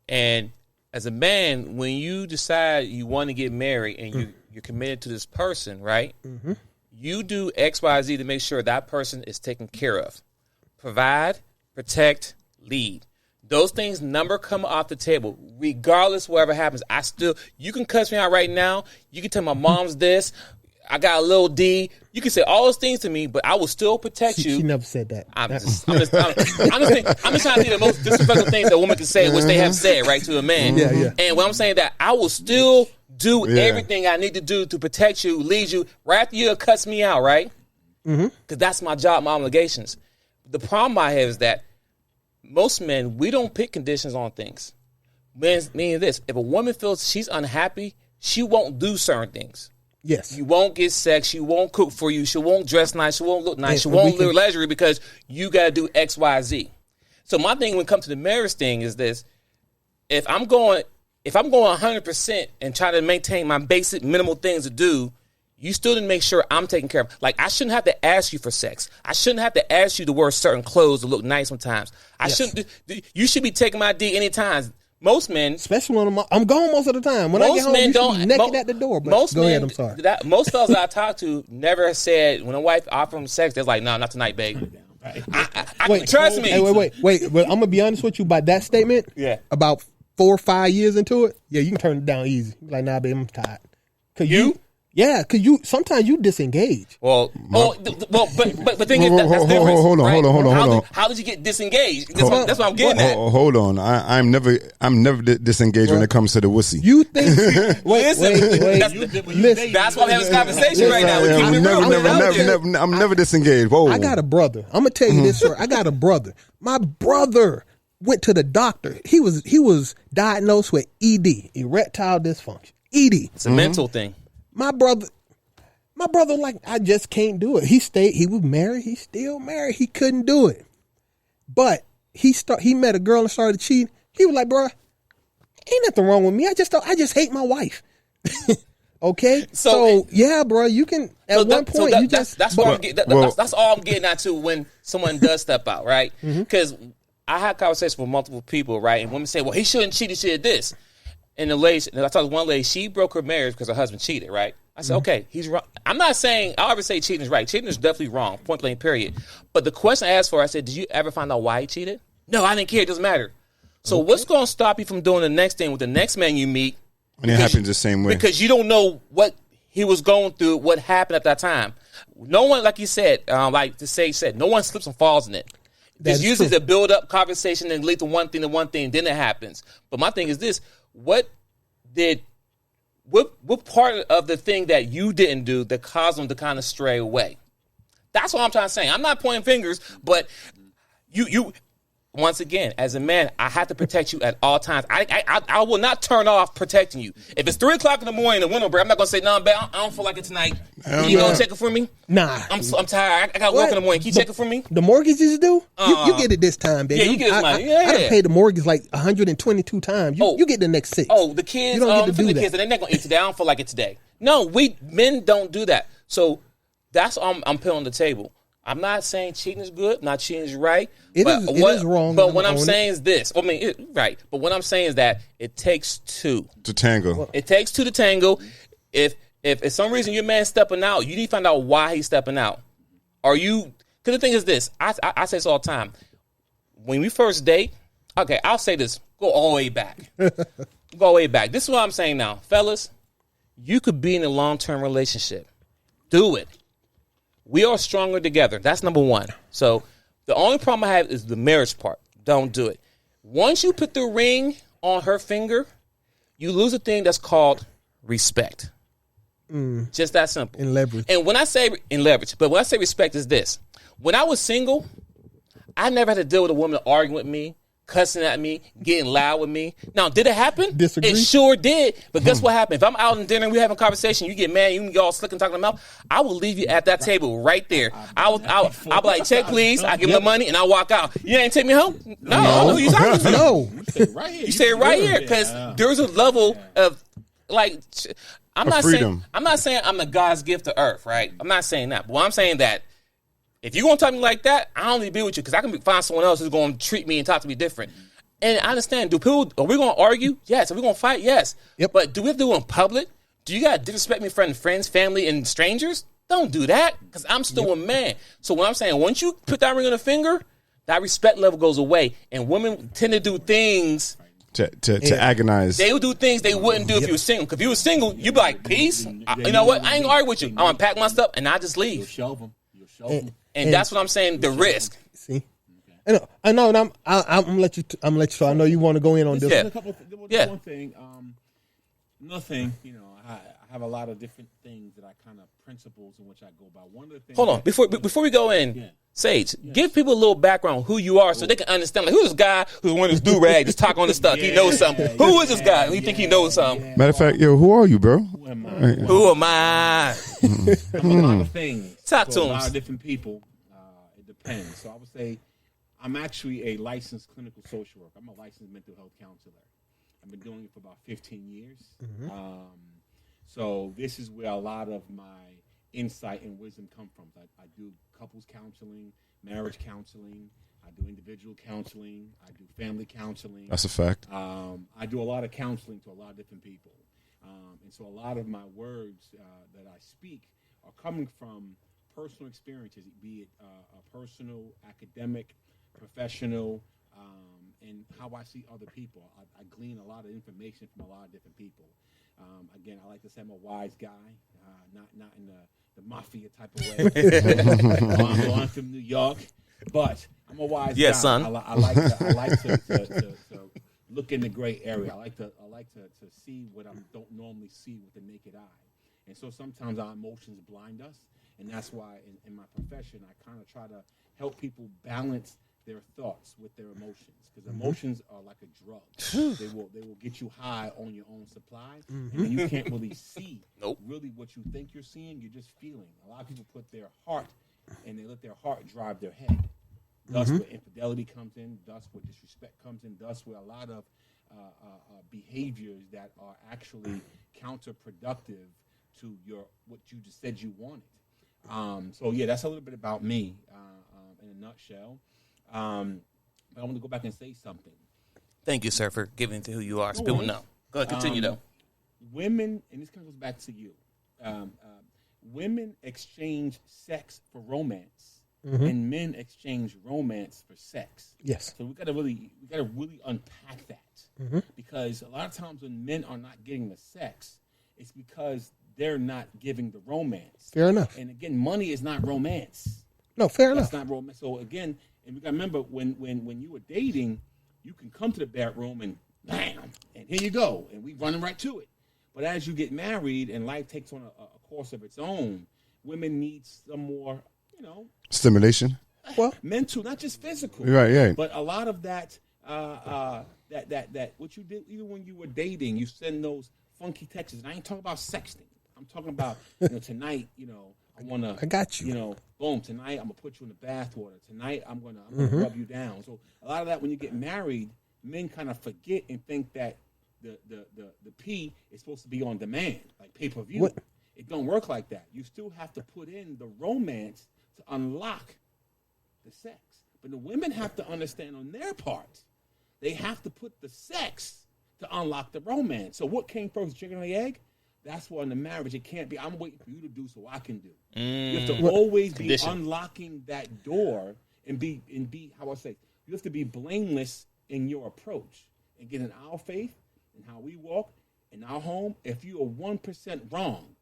And as a man, when you decide you want to get married and you're committed to this person, right? Mm-hmm. You do X, Y, Z to make sure that person is taken care of. Provide, protect, lead. Those things never come off the table, regardless whatever happens. You can cuss me out right now. You can tell my mom's this. I got a little D. You can say all those things to me, but I will still protect you. She never said that. I'm just trying to see the most disrespectful things that a woman can say, which they have said, right, to a man. Yeah. And when I'm saying that, I will still do everything I need to do to protect you, lead you, right after you cuss me out, right? Because that's my job, my obligations. The problem I have is that most men, we don't pick conditions on things. Meaning this, if a woman feels she's unhappy, she won't do certain things. Yes. You won't get sex. She won't cook for you. She won't dress nice. She won't look nice. She won't live leisure because you got to do X, Y, Z. So my thing when it comes to the marriage thing is this. If I'm going 100% and trying to maintain my basic minimal things to do, you still didn't make sure I'm taken care of. Like, I shouldn't have to ask you for sex. I shouldn't have to ask you to wear certain clothes to look nice sometimes. You should be taking my D anytime. Most men, especially when I'm gone most of the time. When I get home, you should be naked at the door. But most go men, ahead. I'm sorry. Most fellas that I talk to never said when a wife offered them sex, they're like, "No, not tonight, babe." Trust me. Wait. But I'm gonna be honest with you. By that statement, about 4 or 5 years into it, you can turn it down easy. Like, nah, babe, I'm tired. Cause you sometimes you disengage. But the thing is that's different. Hold on. How did you get disengaged? That's what I'm getting at. Hold on. I'm never disengaged when it comes to the wussy. You think? wait. That's why I'm having this conversation right now. I'm never disengaged. Whoa. I got a brother. I'm gonna tell you this, sir. I got a brother. My brother went to the doctor. He was diagnosed with ED, erectile dysfunction. ED. It's a mental thing. My brother, like, I just can't do it. He was married. He's still married. He couldn't do it. But he met a girl and started cheating. He was like, bro, ain't nothing wrong with me. I just hate my wife. Okay? So yeah, bro, you can, at one point, that's all I'm getting at too when someone does step out, right? Because I had conversations with multiple people, right? And women say, well, he shouldn't cheat. He should this. And the lady, I talked to one lady, she broke her marriage because her husband cheated, right? I said, okay, he's wrong. I'm not saying, I always say cheating is right. Cheating is definitely wrong, point blank, period. But the question I asked for, I said, did you ever find out why he cheated? No, I didn't care. It doesn't matter. So what's going to stop you from doing the next thing with the next man you meet? And it happens the same way. Because you don't know what he was going through, what happened at that time. No one, like you said, like the sage said, no one slips and falls in it. There's usually a build-up conversation and lead to one thing, then it happens. But my thing is this, what part of the thing that you didn't do that caused them to kind of stray away? That's what I'm trying to say. I'm not pointing fingers, but you once again, as a man, I have to protect you at all times. I will not turn off protecting you. If it's 3:00 in the morning, the window break, I'm not gonna say, no, babe, I don't feel like it tonight. You gonna check it for me? Nah, I'm tired. I got work in the morning. Can you check it for me? The mortgages do. You get it this time, baby. Yeah, you get this money. I done paid the mortgage like 122 times. You get the next 6. Oh, the kids. You don't get to do the that. kids, and they're not gonna eat today. I don't feel like it today. No, men don't do that. So that's all I'm putting on the table. I'm not saying cheating is good. Not cheating is right. It is wrong. But what I'm saying is this. I mean, right. But what I'm saying is that it takes two to tango. It takes two to tango. If for some reason your man's stepping out, you need to find out why he's stepping out. Are you? Because the thing is this. I say this all the time. When we first date, okay, I'll say this. Go all the way back. Go all the way back. This is what I'm saying now, fellas. You could be in a long-term relationship. Do it. We are stronger together. That's number one. So the only problem I have is the marriage part. Don't do it. Once you put the ring on her finger, you lose a thing that's called respect. Just that simple. In leverage. And when I say in leverage, but when I say respect is this. When I was single, I never had to deal with a woman arguing with me, cussing at me, getting loud with me. Now, did it happen? Disagree? It sure did. But guess what happened? If I'm out in dinner and we having a conversation, you get mad, you all slick and talking about mouth, I will leave you at that table right there. I'll be like, check please. I give him the money and I walk out. You ain't take me home? No. You talking to? No. You say it right here because there's a level of like. I'm not saying I'm the God's gift to earth, right? I'm not saying that. But I'm saying that If you're going to talk to me like that, I don't need to be with you because I can find someone else who's going to treat me and talk to me different. And I understand. Are we going to argue? Yes. Are we going to fight? Yes. Yep. But do we have to do it in public? Do you got to disrespect me in front of friends, family, and strangers? Don't do that because I'm still a man. So what I'm saying, once you put that ring on the finger, that respect level goes away. And women tend to do things to agonize. They would do things they wouldn't do if you were single. Because if you were single, you'd be like, peace. You know what? I ain't gonna argue with you. I'm gonna pack my stuff and I just You'll leave. shelve them. And that's what I'm saying. The risk. See, I know, and I'm gonna let you. I'm gonna let you. So I know you want to go in on this. Yeah. One thing. Nothing. You know, I have a lot of different things that I kind of principles in which I go by. One of the things. Hold on, before we go in, Sage, give people a little background who you are so they can understand. Like, who's this guy who's wearing this do-rag, just talk on this stuff? He knows something. Who is this guy? You think he knows something? Matter of fact, yo, who are you, bro? Who am I? Who am I? I'm a lot of things. Talk to to a him. lot of different people. It depends. So I would say I'm actually a licensed clinical social worker. I'm a licensed mental health counselor. I've been doing it for about 15 years. So this is where a lot of my insight and wisdom come from. I do couples counseling, marriage counseling. I do individual counseling. I do family counseling. That's a fact. I do a lot of counseling to a lot of different people. And so a lot of my words that I speak are coming from personal experiences, be it a personal, academic, professional, and how I see other people. I glean a lot of information from a lot of different people. Again, I like to say I'm a wise guy, not in the mafia type of way. I'm from New York, but I'm a wise guy. Son. I like to look in the gray area. I like to see what I don't normally see with the naked eye. And so sometimes our emotions blind us, and that's why in my profession I kind of try to help people balance their thoughts with their emotions, because emotions are like a drug. They will get you high on your own supply, and you can't really see really what you think you're seeing. You're just feeling. A lot of people put their heart and they let their heart drive their head. Thus where infidelity comes in, thus where disrespect comes in, thus where a lot of behaviors that are actually counterproductive to what you just said you wanted. So yeah, that's a little bit about me in a nutshell. But I want to go back and say something. Thank you, sir, for giving to who you are. So people know. Go ahead, continue though. Women, and this kind of goes back to you. Women exchange sex for romance, and men exchange romance for sex. Yes. So we gotta really unpack that, because a lot of times when men are not getting the sex, it's because they're not giving the romance. Fair enough. And again, money is not romance. No, fair That's enough. not romance. So again, and we gotta remember when you were dating, you can come to the bedroom and bam, and here you go, and we running right to it. But as you get married and life takes on a course of its own, women need some more, Stimulation. Well, mental, not just physical. Right, yeah. But a lot of that, that what you did, even when you were dating, you send those funky texts. And I ain't talking about sexting. I'm talking about, tonight, I got you. Boom, tonight I'm gonna put you in the bath water. Tonight I'm gonna rub you down. So a lot of that, when you get married, men kind of forget and think that the P is supposed to be on demand, like pay-per-view. What? It don't work like that. You still have to put in the romance to unlock the sex. But the women have to understand on their part, they have to put the sex to unlock the romance. So what came first, chicken or the egg? That's why in the marriage it can't be, I'm waiting for you to do so I can do. You have to always be unlocking that door and be how I say, you have to be blameless in your approach. And get in our faith and how we walk in our home, if you are 1% wrong,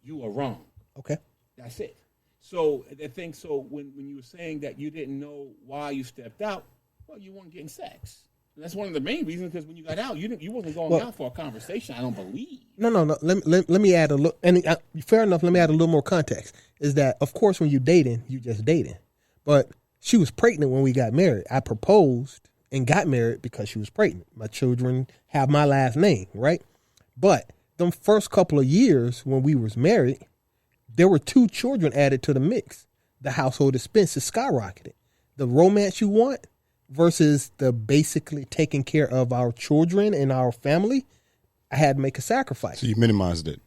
you are wrong. Okay. That's it. So I think when you were saying that you didn't know why you stepped out, well, you weren't getting sex. And that's one of the main reasons, because when you got out, you wasn't going out for a conversation, I don't believe. No. Let me add a little, and fair enough, let me add a little more context. Is that, of course, when you're dating, you just dating. But she was pregnant when we got married. I proposed and got married because she was pregnant. My children have my last name, right? But them first couple of years when we was married, there were 2 children added to the mix. The household expenses skyrocketed. The romance you want versus the basically taking care of our children and our family, I had to make a sacrifice. So you minimized it.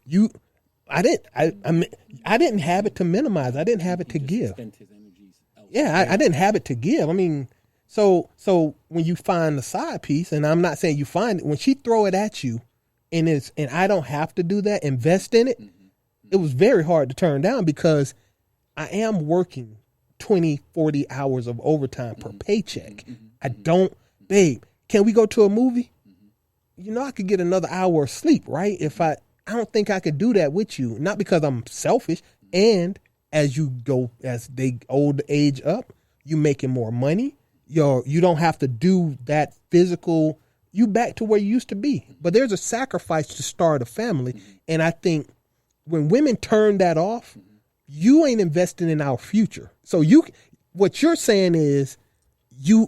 I didn't have it to minimize. I didn't have it to give. Spent his energies Yeah, I didn't have it to give. I mean, so when you find the side piece, and I'm not saying you find it, when she throw it at you, and I don't have to do that, invest in it, it was very hard to turn down because I am working 20, 40 hours of overtime per paycheck. I don't, babe, can we go to a movie? You know, I could get another hour of sleep, right? If I don't think I could do that with you, not because I'm selfish. And as they old age up, you making more money. You don't have to do that physical, you back to where you used to be. But there's a sacrifice to start a family. And I think when women turn that off, you ain't investing in our future. So what you're saying is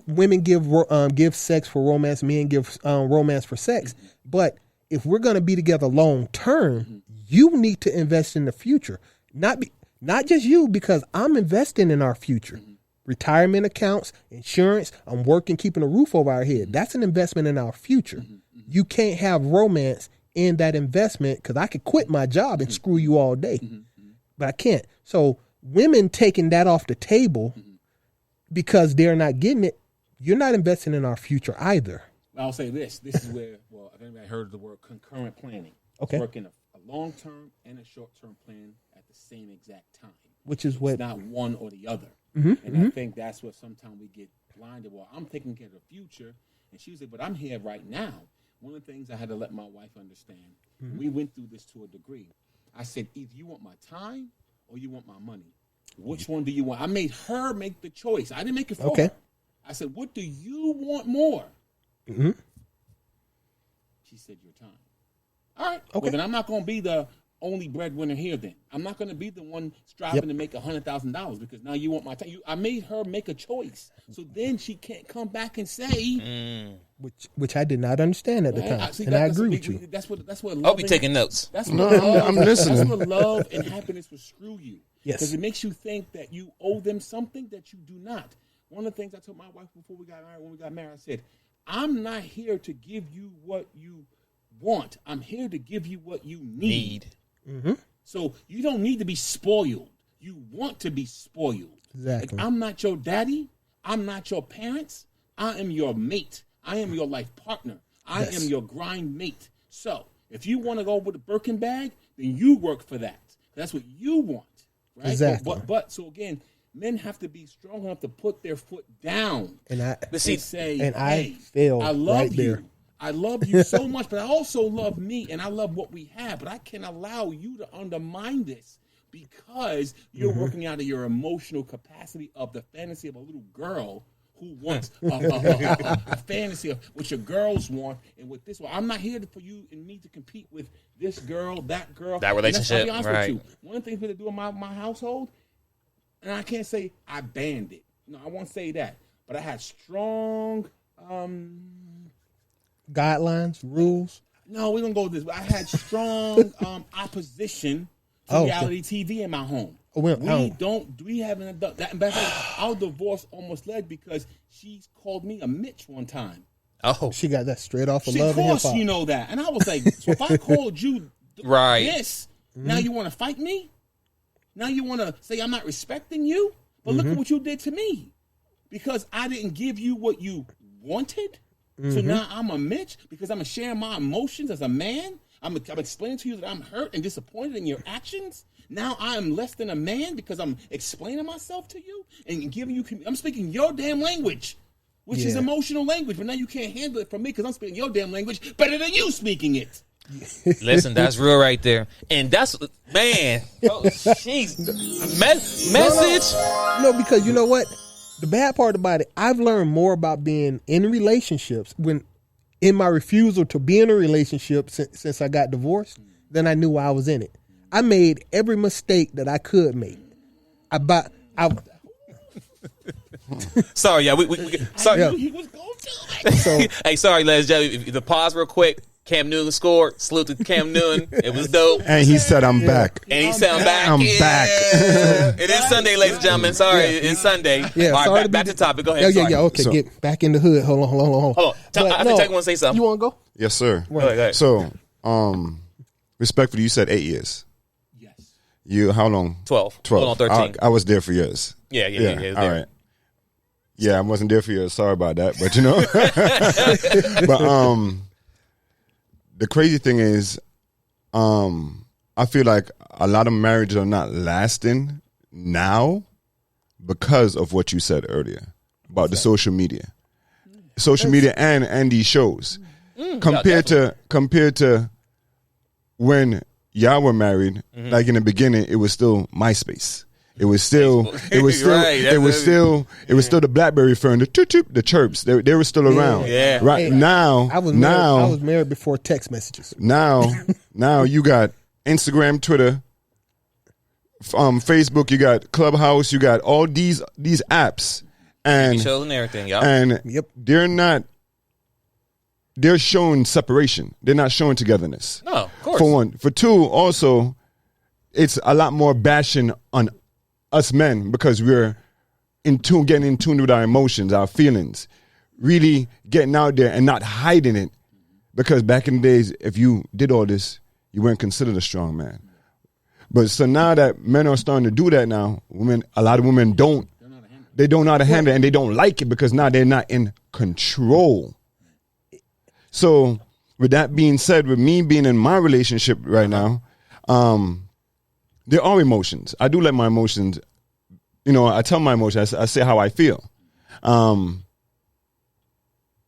women give sex for romance, men give romance for sex. But if we're going to be together long term, you need to invest in the future. Not just you, because I'm investing in our future. Retirement accounts, insurance, I'm working, keeping a roof over our head. That's an investment in our future. You can't have romance in that investment because I could quit my job and screw you all day. But I can't. So women taking that off the table because they're not getting it, you're not investing in our future either. I'll say this. This is where, if anybody heard the word concurrent planning. Okay. Working a long-term and a short-term plan at the same exact time. Which is what... It's not one or the other. And I think that's what sometimes we get blinded. Well, I'm taking care of the future. And she was like, but I'm here right now. One of the things I had to let my wife understand, we went through this to a degree. I said, either you want my time or you want my money. Which one do you want? I made her make the choice. I didn't make it for her. I said, what do you want more? She said, your time. All right. Okay. Well, then I'm not going to be the only breadwinner here then. I'm not going to be the one striving to make $100,000 because now you want my time. I made her make a choice. So then she can't come back and say... Which I did not understand at the time. I agree with you. That's what love... I'll be taking notes. That's what I'm listening. That's what love and happiness will screw you. Yes. Because it makes you think that you owe them something that you do not. One of the things I told my wife before we got married, when we got married, I said, I'm not here to give you what you want. I'm here to give you what you need. So you don't need to be spoiled. You want to be spoiled. Exactly. Like, I'm not your daddy. I'm not your parents. I am your mate. I am your life partner. I am your grind mate. So if you want to go with a Birkin bag, then you work for that. That's what you want. Right? Exactly. But so again, men have to be strong enough to put their foot down and say, I failed I love right you. there. I love you so much, but I also love me, and I love what we have. But I can't allow you to undermine this because you're working out of your emotional capacity of the fantasy of a little girl who wants a fantasy of what your girls want and what this one. I'm not here for you and me to compete with this girl, that girl. That relationship, I'll be honest right. with you. One of the things we do in my household, and I can't say I banned it. No, I won't say that. But I had strong... guidelines, rules. No, we're gonna go with this. I had strong opposition to reality TV in my home. We haven't done that. In fact, our divorce almost led because she called me a Mitch one time. Oh, she got that straight off of Love and Hip Hop. Of course, you know that. And I was like, so if I called you this, now you want to fight me? Now you want to say I'm not respecting you? But look at what you did to me. Because I didn't give you what you wanted. So now I'm a Mitch because I'm sharing my emotions as a man. I'm explaining to you that I'm hurt and disappointed in your actions. Now I'm less than a man because I'm explaining myself to you and giving you. I'm speaking your damn language, which is emotional language. But now you can't handle it from me because I'm speaking your damn language better than you speaking it. Listen, that's real right there, and that's man. Oh, jeez, message. No, because you know what. The bad part about it, I've learned more about being in relationships in my refusal to be in a relationship since I got divorced than I knew I was in it. I made every mistake that I could make. Sorry, yeah, we sorry. I knew he was going to. So, hey, sorry, ladies and gentlemen. The pause real quick. Cam Newton scored. Salute to Cam Newton. It was dope. And he said, I'm back. And he said, I'm back. I'm back. It is Sunday, ladies and gentlemen. Sorry, it's Sunday. Yeah, all right, back to the topic. Go ahead. Yeah. Okay, So- get back in the hood. Hold on. I think Tech want to say something. You want to go? Yes, sir. Go ahead. So, respectfully, you said 8 years. Yes. You, how long? 12. 12. Hold on, 13. I was there for years. Yeah. All right. Yeah, I wasn't there for you. Sorry about that, but but the crazy thing is, I feel like a lot of marriages are not lasting now because of what you said earlier about the social media, and these shows compared to when y'all were married. Like in the beginning, it was still MySpace. It was still the BlackBerry phone, the chirps. They were still around. Yeah. Right. Hey, now, I was married before text messages. Now you got Instagram, Twitter, Facebook. You got Clubhouse. You got all these apps and shows and everything. Yep. And Yep. they're showing separation. They're not showing togetherness. No, of course. For one. For two, also, it's a lot more bashing on us men because we're getting in tune with our emotions, our feelings, really getting out there and not hiding it. Because back in the days, if you did all this, you weren't considered a strong man. But so now that men are starting to do that now, a lot of women don't. They don't know how to handle it, and they don't like it because now they're not in control. So with that being said, with me being in my relationship right now, there are emotions. I do let my emotions, I tell my emotions, I say how I feel.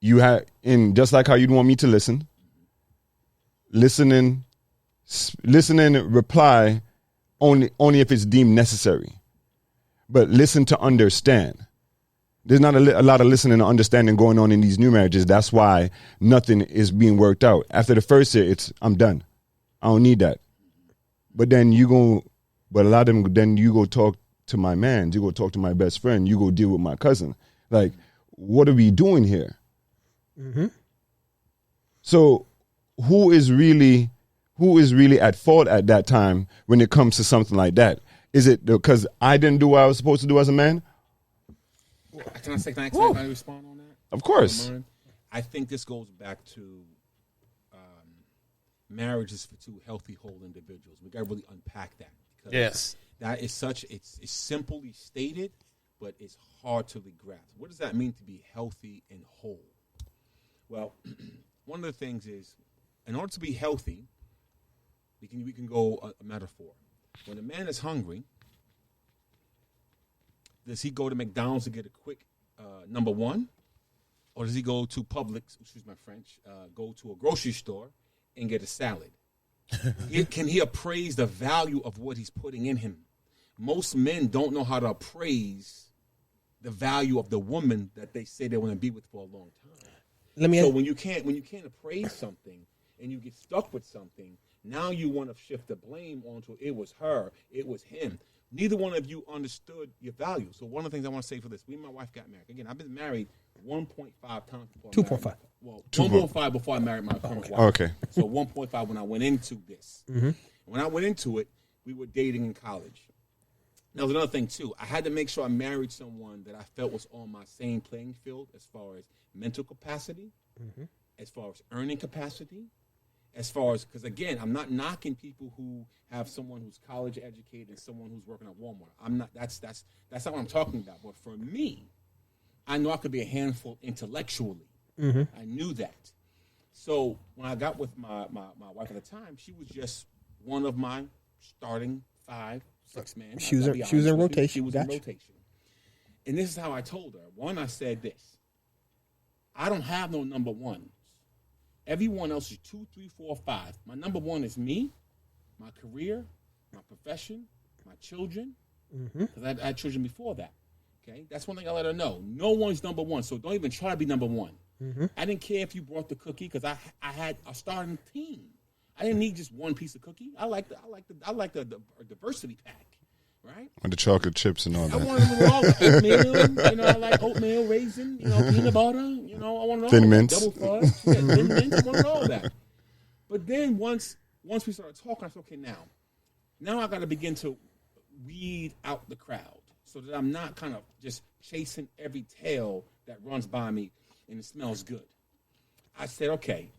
Just like how you'd want me to listening, reply only if it's deemed necessary. But listen to understand. There's not a lot of listening and understanding going on in these new marriages. That's why nothing is being worked out. After the first year, I'm done. I don't need that. But then a lot of them, then you go talk to my man, you go talk to my best friend, you go deal with my cousin. Like, what are we doing here? Mm-hmm. So who is really at fault at that time when it comes to something like that? Is it because I didn't do what I was supposed to do as a man? Can I respond on that? Of course. I think this goes back to marriages for two healthy, whole individuals. We got to really unpack that. Yes. That is it's simply stated, but it's hard to really grasp. What does that mean to be healthy and whole? Well, one of the things is, in order to be healthy, we can go a metaphor. When a man is hungry, does he go to McDonald's to get a quick number one? Or does he go to Publix, excuse my French, go to a grocery store and get a salad? Can he appraise the value of what he's putting in him? Most men don't know how to appraise the value of the woman that they say they want to be with for a long time. So when you can't appraise something and you get stuck with something, now you want to shift the blame onto it was her, it was him. Neither one of you understood your value. So one of the things I want to say for this, me and my wife got married. Again, I've been married 1.5 times before. 2.5. Well, 1.5 before I married my current wife. Okay. So 1.5 when I went into this. Mm-hmm. When I went into it, we were dating in college. Now, there's another thing, too. I had to make sure I married someone that I felt was on my same playing field as far as mental capacity, as far as earning capacity, as far as, because again, I'm not knocking people who have someone who's college educated and someone who's working at Walmart. I'm not. That's not what I'm talking about. But for me, I know I could be a handful intellectually. I knew that. So when I got with my wife at the time, she was just one of my starting 5, 6 men. She was in rotation. She was in rotation. And this is how I told her. One, I said this. I don't have no number ones. Everyone else is 2, 3, 4, 5. My number one is me, my career, my profession, my children. Because I had children before that. Okay, that's one thing I let her know. No one's number one, so don't even try to be number one. I didn't care if you brought the cookie because I had a starting team. I didn't need just one piece of cookie. I like the diversity pack, right? And the chocolate chips and all that. I wanted them with all the oatmeal. I like oatmeal, raisin, peanut butter. I want all Thin mints. Double fudge. Thin mints. I wanted all that. But then once we started talking, I said, okay, now I got to begin to weed out the crowd so that I'm not kind of just chasing every tail that runs by me and it smells good. I said, okay.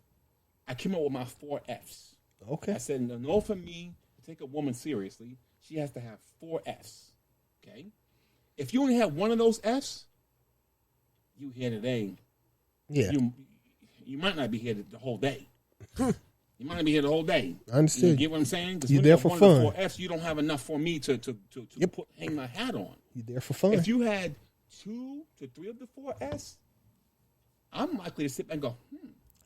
I came up with my 4 Fs. Okay. I said, in order for me to take a woman seriously, she has to have 4 Fs. Okay? If you only have one of those Fs, you here today. Yeah. You might not be here the whole day. You might not be here the whole day. I understand. You get what I'm saying? You're there for fun. 4 Fs, you don't have enough for me to hang my hat on. You're there for fun. If you had 2 to 3 of the 4 S, I'm likely to sit back and go,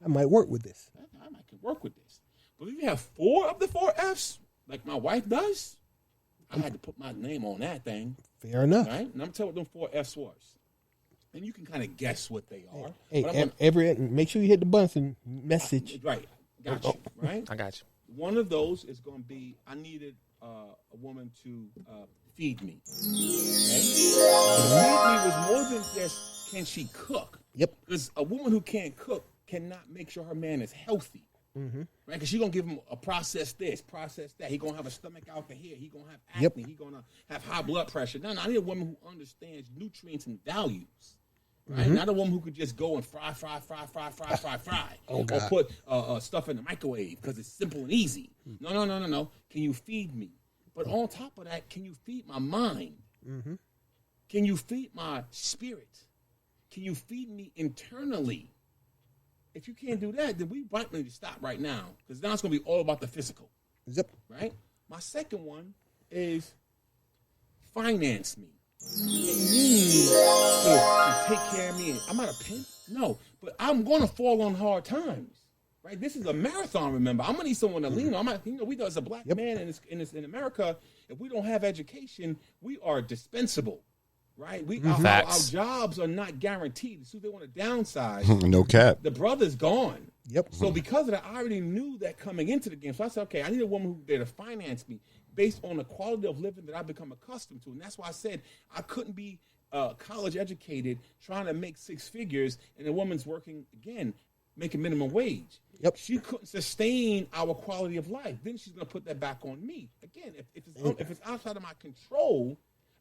I might work with this. I might can work with this. But if you have 4 of the 4 Fs, like my wife does, I had to put my name on that thing. Fair enough. Right? And I'm telling them 4 Fs was. And you can kind of guess what they are. Hey, make sure you hit the button message. Right. Got you. Right? I got you. One of those is going to be, I needed a woman to feed me. Okay? Feed me was more than just, can she cook? Yep. Because a woman who can't cook cannot make sure her man is healthy. Mm-hmm. Right? Because she's going to give him a process this, process that. He's going to have a stomach out to here. He's going to have acne. He's going to have high blood pressure. No, I need a woman who understands nutrients and values. Right? Not a woman who could just go and fry. Oh, God. Or put stuff in the microwave because it's simple and easy. No. Can you feed me? But on top of that, can you feed my mind? Mm-hmm. Can you feed my spirit? Can you feed me internally? If you can't do that, then we might need to stop right now because now it's going to be all about the physical. Yep. Right? My second one is finance me. To take care of me. I'm not a pimp. No, but I'm going to fall on hard times. Right? This is a marathon. Remember, I'm gonna need someone to lean on. We know as a black man in America, if we don't have education, we are dispensable. Right? Our jobs are not guaranteed. So they want to downsize. No cap. The brother's gone. Yep. So because of that, I already knew that coming into the game. So I said, okay, I need a woman who's there to finance me based on the quality of living that I've become accustomed to. And that's why I said I couldn't be college educated trying to make 6 figures and a woman's working, again, making minimum wage. Yep. She couldn't sustain our quality of life. Then she's going to put that back on me. Again, if it's outside of my control,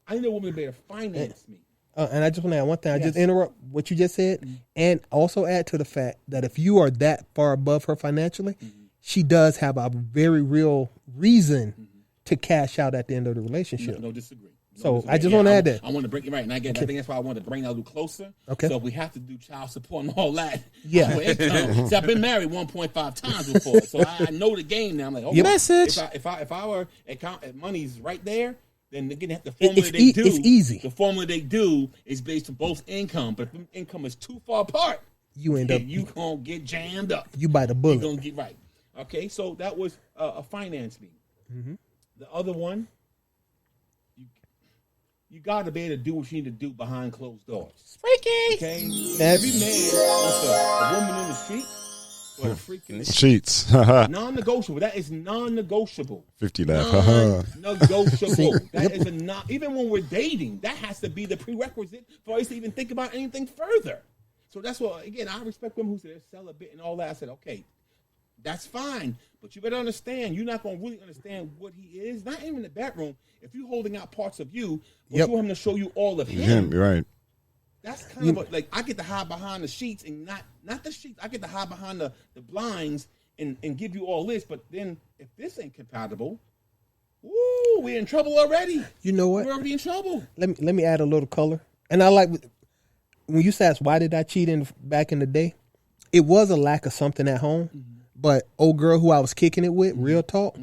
I need a woman to be able to finance me. And I just want to add one thing. I Yes. just interrupt what you just said and also add to the fact that if you are that far above her financially, she does have a very real reason to cash out at the end of the relationship. No disagree. So I just want to add that. I want to bring it right, and I think that's why I wanted to bring that a little closer. Okay. So if we have to do child support and all that. Yeah. See, I've been married 1.5 times before, so I know the game now. I'm like, okay, Message. If our account money's right there, then again, the It's formula it's easy. The formula they do is based on both income, but if income is too far apart, You end up you gonna get jammed up. you bite a You're bullet. gonna get right. Okay, so that was a finance meeting. The other one, you got to be able to do what you need to do behind closed doors. Freaky. Okay, That's- every man wants a woman in the street or the freaking Cheats. non-negotiable. That is non-negotiable. 50 laugh. Non-negotiable. That is a not. Even when we're dating, that has to be the prerequisite for us to even think about anything further. So that's what. Again, I respect women who say they're celibate and all that. I said, okay, that's fine, but you better understand, you're not going to really understand what he is, not even in the bedroom. If you're holding out parts of you, but you want him to show you all of him. Right. That's kind of like I get to hide behind the sheets and not the sheets. I get to hide behind the blinds and give you all this. But then if this ain't compatible, woo, we're in trouble already. You know what? We're already in trouble. Let me add a little color. And I like when you asked why did I cheat back in the day? It was a lack of something at home. But old girl who I was kicking it with, real talk,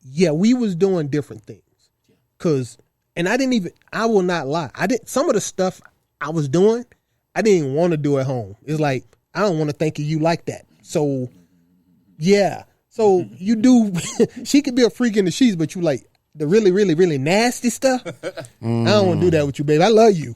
yeah, we was doing different things. And I will not lie. Some of the stuff I was doing, I didn't even want to do at home. It's like, I don't want to think of you like that. So, yeah. So you do, she could be a freak in the sheets, but you like, the really, really, really nasty stuff, I don't want to do that with you, babe. I love you.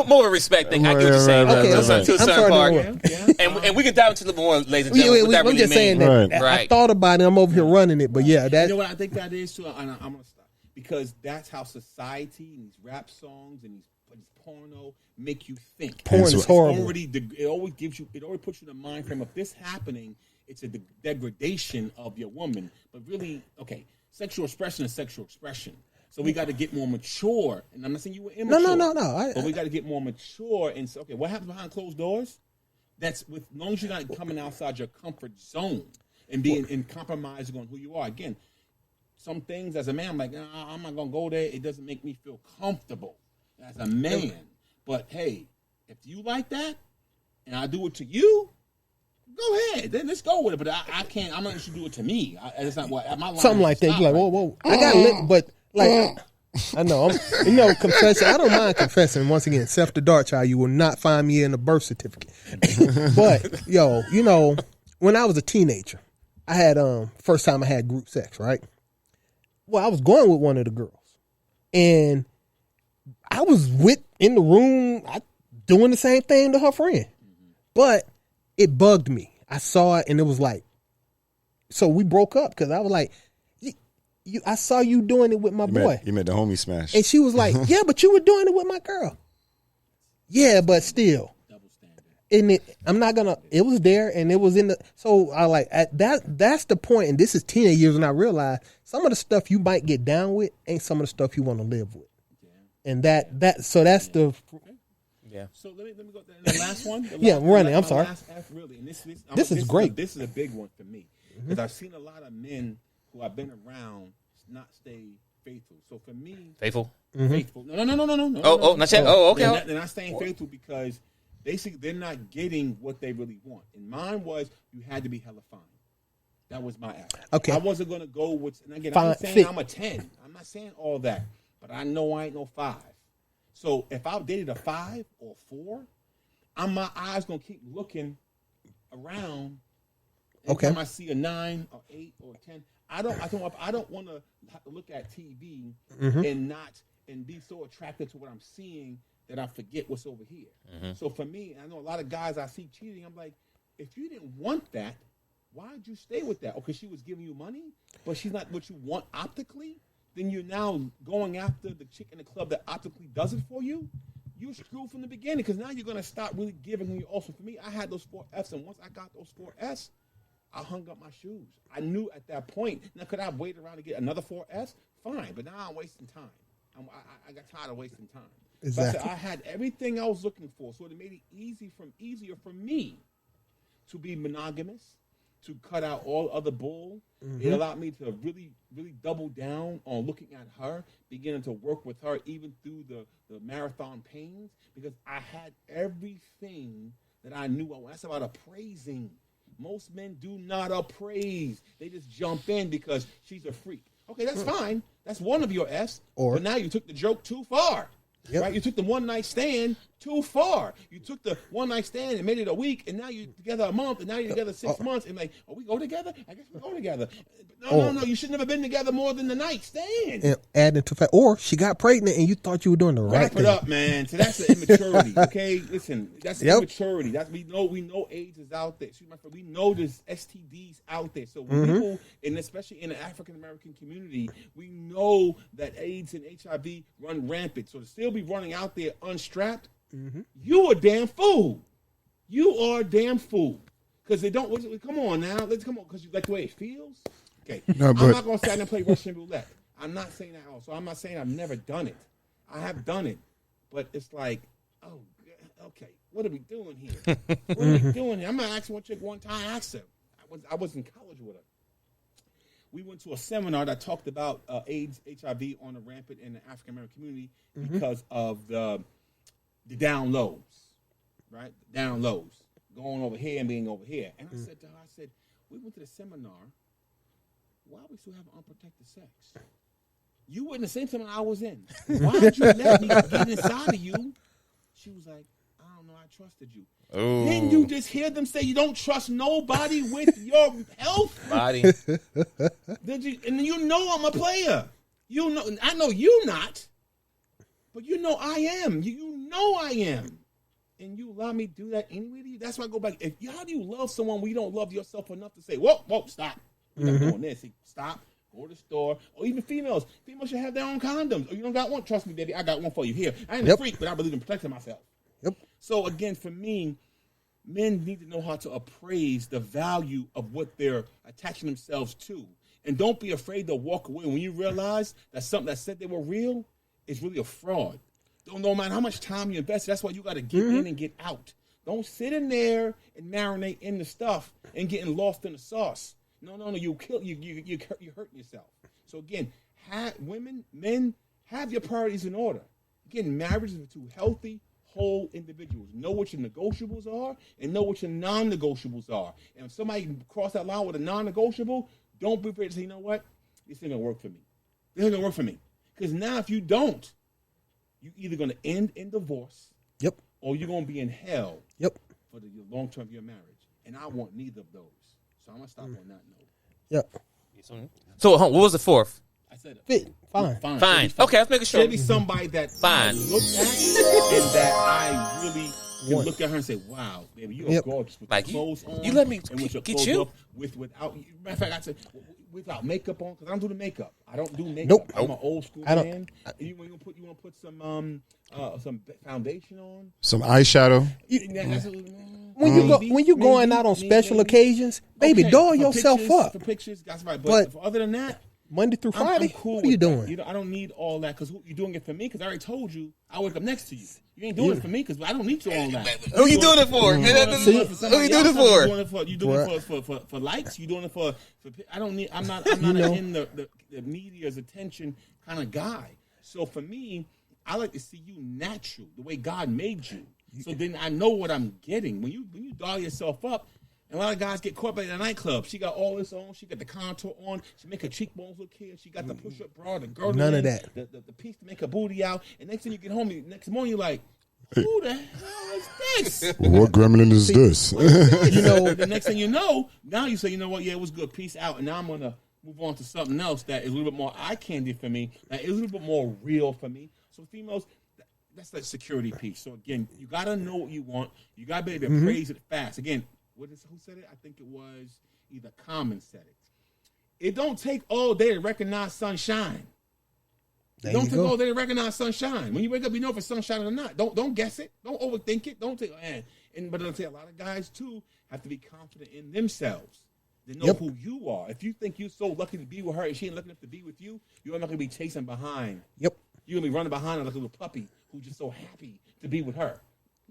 more respect thing. I get what you're saying. Okay, To a I'm certain sorry, part. no. And we can dive into a little more, ladies and gentlemen. What that I'm really just saying means. that I Right. thought about it. I'm over here running it, but yeah, that You know what I think that is too? And I'm going to stop. Because that's how society and these rap songs and these porno make you think. porn is horrible. It always puts you in the mind frame of this happening. It's a degradation of your woman. But really, okay, sexual expression is sexual expression. So we got to get more mature. And I'm not saying you were immature. No. But we got to get more mature and say, okay, what happens behind closed doors? That's as long as you're not coming outside your comfort zone and being in compromising on who you are. Again, some things as a man, I'm like, nah, I'm not going to go there. It doesn't make me feel comfortable as a man. But hey, if you like that, and I do it to you, go ahead. Then let's go with it. But I can't. I'm not going to do it to me. That's not what my line. Something like that. You're like, whoa. I got lit, but like. I know. Confessing. I don't mind confessing. Once again, self the dark child. You will not find me in a birth certificate. But when I was a teenager, I had first time I had group sex. Right. Well, I was going with one of the girls, and I was in the room doing the same thing to her friend, but it bugged me. I saw it, and it was like, so we broke up because I was like. I saw you doing it with my boy. You made the homie smash. And she was like, yeah, but you were doing it with my girl. Yeah, but still. Double standard. And it was there and it was in the, so I like, that's the point, and this is teenage years when I realized some of the stuff you might get down with ain't some of the stuff you want to live with. Yeah. And so that's the. Yeah. So let me go to the last one. Running. I'm sorry. Last F, really. And this is great. This is a big one for me because I've seen a lot of men who I've been around not stay faithful. So for me, faithful. No. Oh, not yet. Oh, okay. They're not staying faithful because basically they're not getting what they really want. And mine was you had to be hella fine. That was my act. Okay. I wasn't gonna go with. And again, I'm saying I'm a 10. I'm not saying all that, but I know I ain't no 5. So if I dated a 5 or 4, my eyes gonna keep looking around. Every time I see a 9 or 8 or 10. I don't want to look at TV and be so attracted to what I'm seeing that I forget what's over here. Mm-hmm. So for me, I know a lot of guys I see cheating. I'm like, if you didn't want that, why did you stay with that? Because she was giving you money, but she's not what you want optically. Then you're now going after the chick in the club that optically does it for you. You screwed from the beginning because now you're gonna stop really giving me. Also, for me, I had those 4 Fs, and once I got those 4 Fs. I hung up my shoes. I knew at that point. Now, could I have waited around to get another 4S? Fine, but now I'm wasting time. I got tired of wasting time. Exactly. So I had everything I was looking for, so it made it easier for me to be monogamous, to cut out all other bull. Mm-hmm. It allowed me to really, really double down on looking at her, beginning to work with her even through the marathon pains, because I had everything that I knew. That's about appraising. Most men do not appraise. They just jump in because she's a freak. Okay, that's fine. That's one of your F's. But now you took the joke too far. Yep. Right? You took the one night stand too far. You took the one night stand and made it a week, and now you're together a month, and now you're together 6 months, and like, oh, we go together? I guess we go together. No, you should never been together more than the night stand. And adding to fact, or she got pregnant and you thought you were doing the right thing. Wrap it up, man. So that's the immaturity. Okay, listen, that's immaturity. That's we know AIDS is out there. We know there's STDs out there. So when people, and especially in the African American community, we know that AIDS and HIV run rampant. So to still be running out there unstrapped, you a damn fool. You are a damn fool. Because they don't. Come on now, come on. Because you like the way it feels. Okay, I'm not going to sit and play Russian roulette. I'm not saying that also. I'm not saying I've never done it. I have done it. But it's like, oh, okay, what are we doing here? I'm not asking one chick one time. I asked her. I was in college with her. We went to a seminar that talked about AIDS, HIV on the rampant in the African American community because of the down lows, right? Down lows. Going over here and being over here. And I said to her, we went to the seminar. Why are we still having unprotected sex? You were in the same seminar I was in. Why did you let me get inside of you? She was like, I don't know, I trusted you. Oh. Then you just hear them say you don't trust nobody with your health body. And you know I'm a player. You know, I know you not, but you know I am. You know I am. And you allow me to do that anyway to you? That's why I go back. How do you love someone when you don't love yourself enough to say, whoa, stop. You're not doing this. Stop. Go to the store. Or even females. Females should have their own condoms. Oh, you don't got one? Trust me, baby. I got one for you. Here. I ain't a freak, but I believe in protecting myself. Yep. So, again, for me, men need to know how to appraise the value of what they're attaching themselves to. And don't be afraid to walk away when you realize that something that said they were real is really a fraud. No matter how much time you invest, that's why you got to get in and get out. Don't sit in there and marinate in the stuff and getting lost in the sauce. No, you hurting yourself. So again, men, have your priorities in order. Again, marriage is for two healthy, whole individuals. Know what your negotiables are and know what your non-negotiables are. And if somebody cross that line with a non-negotiable, don't be afraid to say, you know what? This ain't going to work for me. This ain't going to work for me. Because now if you don't, you're either going to end in divorce. Yep. Or you're going to be in hell. Yep. For the long term of your marriage. And I want neither of those. So I'm going to stop on that note. Yep. So what was the fourth? I said Fit. Fine. Fine. Okay, let's make it sure. Should be somebody that Fine. I look at and that I really can look at her and say, "Wow, baby, you are gorgeous with Like your clothes on." you let me and with your get clothes you? off, without. Matter of fact, I said without makeup on because I don't do the makeup. I don't do makeup. Nope. I'm an old school I don't- man. And you want to put some foundation on. Some eyeshadow. When you going out on special occasions, baby, doll yourself up. For pictures, that's right. But- But other than that. Monday through Friday, I'm cool what are you with that. doing? I don't need all that because you're doing it for me. Because I already told you I wake up next to you. You ain't doing it for me because I don't need you all that. Who you doing it for? Who you doing it for? You doing it for likes? You doing it for? I don't need. I'm not in the media's attention kind of guy. So for me, I like to see you natural, the way God made you. So then I know what I'm getting. When you doll yourself up. And a lot of guys get caught by the nightclub. She got all this on. She got the contour on. She make her cheekbones look here. She got the push-up bra, the girdle. None of that. The piece to make her booty out. And next thing you get home, next morning you're like, who the hell is this? What gremlin is this? The next thing you know, now you say, you know what? Yeah, it was good. Peace out. And now I'm gonna move on to something else that is a little bit more eye candy for me. That is a little bit more real for me. So females. That's that security piece. So again, you gotta know what you want. You gotta be able to praise it fast. Again. Who said it? I think it was either Common said it. It don't take all day to recognize sunshine. It don't take all day to recognize sunshine. When you wake up, you know if it's sunshine or not. Don't guess it. Don't overthink it. Don't take but I'll say a lot of guys too have to be confident in themselves. They know who you are. If you think you're so lucky to be with her and she ain't lucky enough to be with you, you're not gonna be chasing behind. Yep. You're gonna be running behind her like a little puppy who's just so happy to be with her.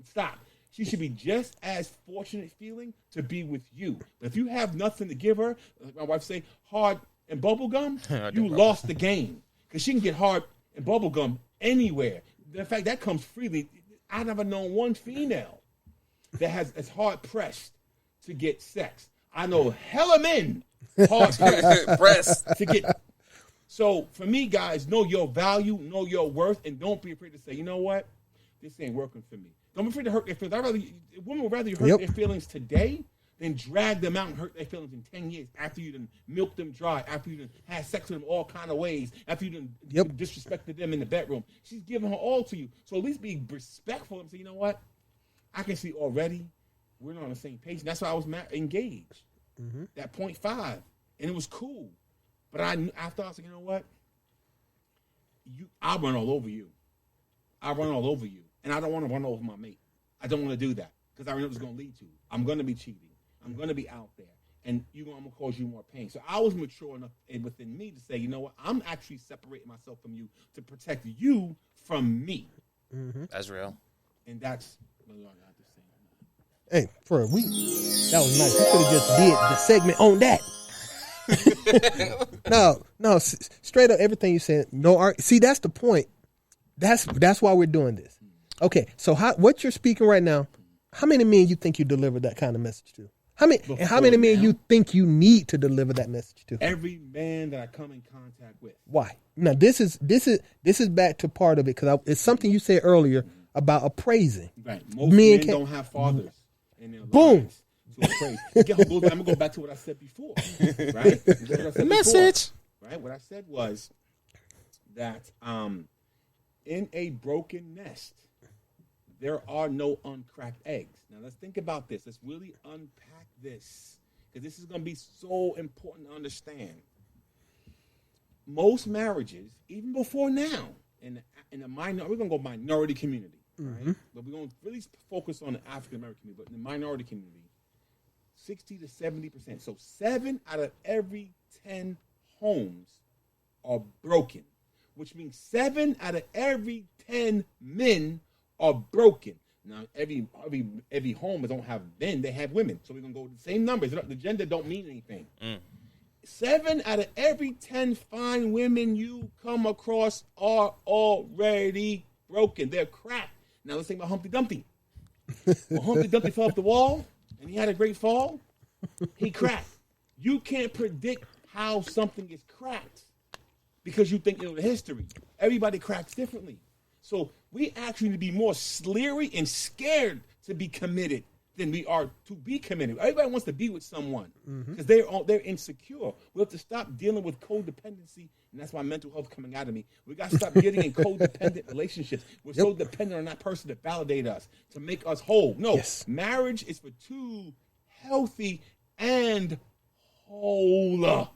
Stop. She should be just as fortunate feeling to be with you. But if you have nothing to give her, like my wife say, hard and bubble gum, you lost the game. Because she can get hard and bubble gum anywhere. In fact, that comes freely. I've never known one female that is hard pressed to get sex. I know hella men hard pressed to get. So for me, guys, know your value, know your worth, and don't be afraid to say, you know what? This ain't working for me. Don't be afraid to hurt their feelings. Women would rather you hurt their feelings today than drag them out and hurt their feelings in 10 years after you done milked them dry, after you done had sex with them all kind of ways, after you done disrespected them in the bedroom. She's giving her all to you. So at least be respectful and say, you know what? I can see already we're not on the same page. And that's why I was engaged. That 0.5. And it was cool. But after I was like, you know what? I'll run all over you. I'll run all over you. And I don't want to run over my mate. I don't want to do that because I know what it's going to lead to. I'm going to be cheating. I'm going to be out there. And I'm going to cause you more pain. So I was mature enough within me to say, you know what? I'm actually separating myself from you to protect you from me. That's real. And that's what I Hey, for a week, that was nice. You could have just did the segment on that. No, straight up everything you said. No art. See, that's the point. That's why we're doing this. Okay, so what you're speaking right now, how many men you think you delivered that kind of message to? How many men you think you need to deliver that message to? Every man that I come in contact with. Why? Now this is back to part of it because it's something you said earlier about appraising. Right. Most men don't have fathers in their lives to appraise. I'm gonna go back to what I said before. Right? Message. Right. What I said was that in a broken nest, there are no uncracked eggs. Now, let's think about this. Let's really unpack this because this is going to be so important to understand. Most marriages, even before now, in the minority, we're going to go minority community, right? But we're going to really focus on the African American community. But in the minority community, 60 to 70%. So 7 out of every 10 homes are broken, which means 7 out of every 10 men are broken. Now, every home don't have men, they have women. So we're going to go with the same numbers. The gender don't mean anything. 7 out of every 10 fine women you come across are already broken. They're cracked. Now let's think about Humpty Dumpty. When Humpty Dumpty fell off the wall and he had a great fall, he cracked. You can't predict how something is cracked because you think you know the history. Everybody cracks differently. So we actually need to be more sleary and scared to be committed than we are to be committed. Everybody wants to be with someone because they're insecure. We have to stop dealing with codependency, and that's why mental health coming out of me. We got to stop getting in codependent relationships. We're so dependent on that person to validate us, to make us whole. No, marriage is for two healthy and whole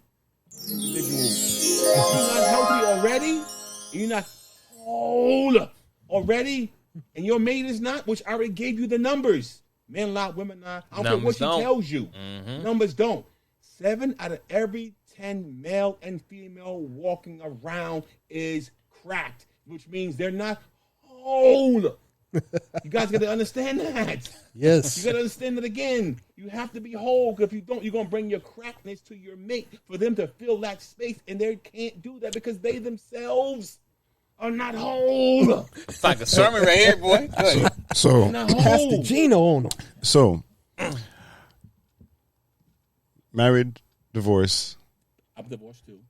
individuals. If you're not healthy already, you're not whole already, and your mate is not, which I already gave you the numbers. Men lie, women lie. I don't care what she tells you. Numbers don't. 7 out of every 10 male and female walking around is cracked, which means they're not whole. You guys got to understand that. Yes. You got to understand that again. You have to be whole, because if you don't, you're going to bring your crackness to your mate for them to fill that space, and they can't do that because they themselves are not whole. It's like a sermon right here, boy. Good. So Pastor Gino on them. So, married, divorced. I'm divorced too.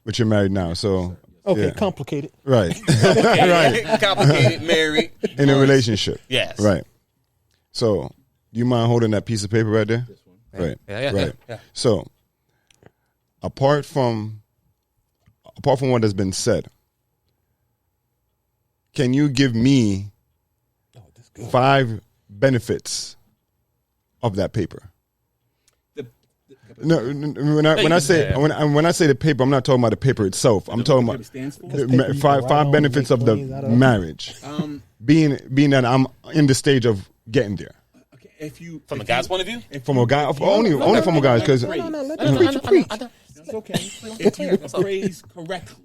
But you're married now, so Okay, yeah. complicated. Right. Right. Complicated, married. In a relationship. Yes. Right. So, do you mind holding that piece of paper right there? This one. Right. Yeah, right. yeah. So, apart from what has been said, can you give me 5 benefits of that paper? No, when I say the paper, I'm not talking about the paper itself. I'm talking about the five benefits of the marriage. Being that I'm in the stage of getting there. Okay, if you From a guy's point of view? From a guy, only from a guy, because No, let the preacher preach. That's okay. If you appraise correctly,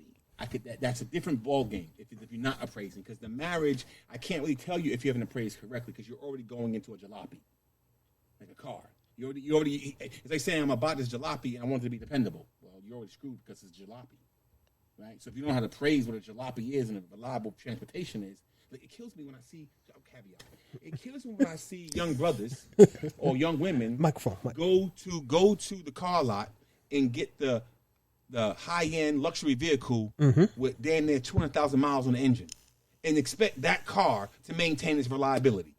that's a different ball game. If you're not appraising, because the marriage, I can't really tell you if you haven't appraised correctly, because you're already going into a jalopy, like a car. You already. It's like saying I'm about this jalopy and I want it to be dependable. Well, you're already screwed because it's jalopy, right? So if you don't know how to praise what a jalopy is and a reliable transportation is, like, it kills me when I see caveat. It kills me when I see young brothers or young women go to the car lot and get the high-end luxury vehicle with damn near 200,000 miles on the engine and expect that car to maintain its reliability.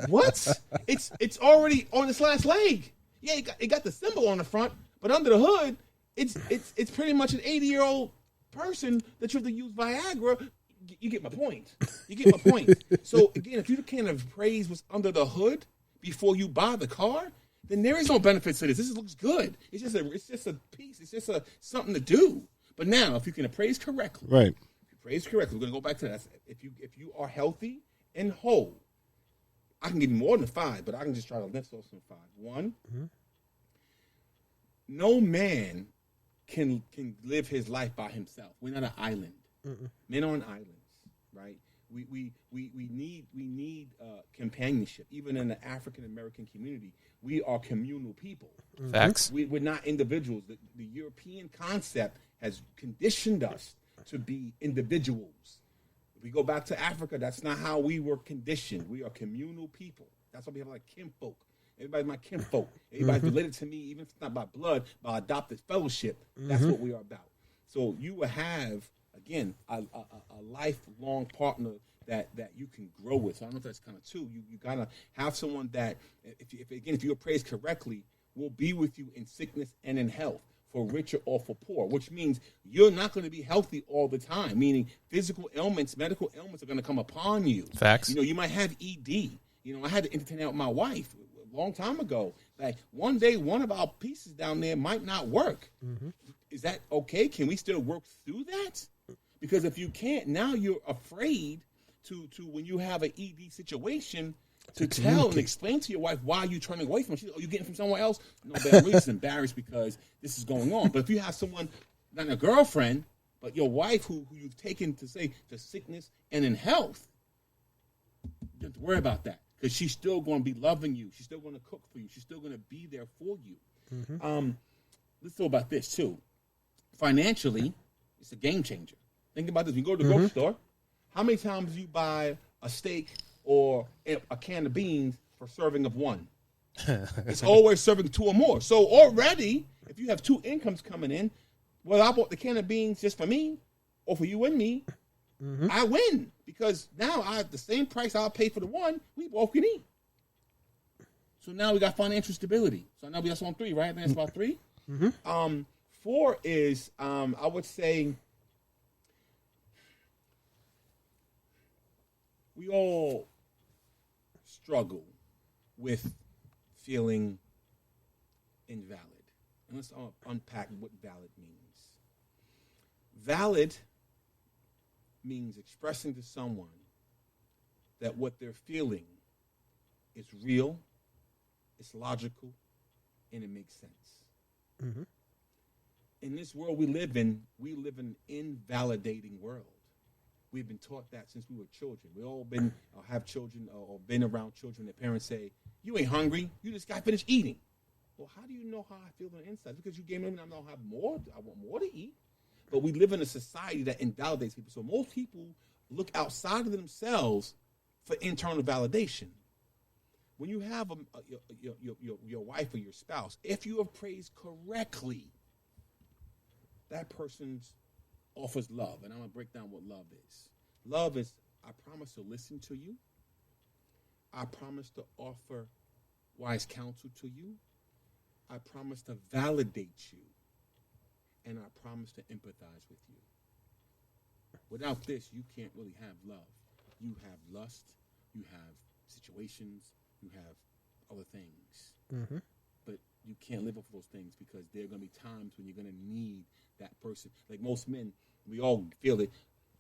What? It's already on its last leg. Yeah, it got the symbol on the front, but under the hood, it's pretty much an 80-year-old person that you have to use Viagra. You get my point. So again, if you can't appraise what's under the hood before you buy the car, then there is no benefits to this. This looks good. It's just a piece. It's just something to do. But now, if you can appraise correctly, right? If you appraise correctly, we're gonna go back to that. If you are healthy and whole, I can give you more than 5, but I can just try to list off some 5. 1, no man can live his life by himself. We're not an island. Men are on islands, right? We need companionship. Even in the African American community, we are communal people. Facts. We're not individuals. The European concept has conditioned us to be individuals. If we go back to Africa, that's not how we were conditioned. We are communal people. That's why we have like kinfolk. Everybody's my kinfolk. Everybody's related to me, even if it's not by blood, by adopted fellowship. That's what we are about. So you will have, again, a lifelong partner that you can grow with. So I don't know if that's kind of two. You gotta have someone that, if you appraise correctly, will be with you in sickness and in health, for richer or for poor, which means you're not going to be healthy all the time, meaning physical ailments, medical ailments are going to come upon you. Facts. You might have ED. I had to entertain out my wife a long time ago. Like, one day, one of our pieces down there might not work. Is that okay? Can we still work through that? Because if you can't, now you're afraid to when you have an ED situation, to tell and explain to your wife why you're turning away from her. She's like, oh, you're getting from somewhere else? No, but I'm really just embarrassed because this is going on. But if you have someone, not a girlfriend, but your wife who you've taken to sickness and in health, you don't have to worry about that, because she's still going to be loving you. She's still going to cook for you. She's still going to be there for you. Let's talk about this too. Financially, it's a game changer. Think about this. When you go to the grocery store, How many times do you buy a steak or a can of beans for serving of one? It's always serving 2 or more. So already, if you have 2 incomes coming in, whether I bought the can of beans just for me or for you and me, I win because now I have the same price I'll pay for the one, we both can eat. So now we got financial stability. So now that's on 3, right? I think that's about 3. 4 is, I would say, we all struggle with feeling invalid. And let's unpack what valid means. Valid means expressing to someone that what they're feeling is real, it's logical, and it makes sense. In this world we live in an invalidating world. We've been taught that since we were children. We all been have children or been around children. Their parents say, "You ain't hungry. You just got finished eating." Well, how do you know how I feel on the inside? Because you gave me, I don't have more. I want more to eat. But we live in a society that invalidates people. So most people look outside of themselves for internal validation. When you have your wife or your spouse, if you have praised correctly, that person offers love. And I'm going to break down what love is. Love is, I promise to listen to you. I promise to offer wise counsel to you. I promise to validate you. And I promise to empathize with you. Without this, you can't really have love. You have lust. You have situations. You have other things. But you can't live off those things because there are going to be times when you're going to need that person. Like most men, we all feel it.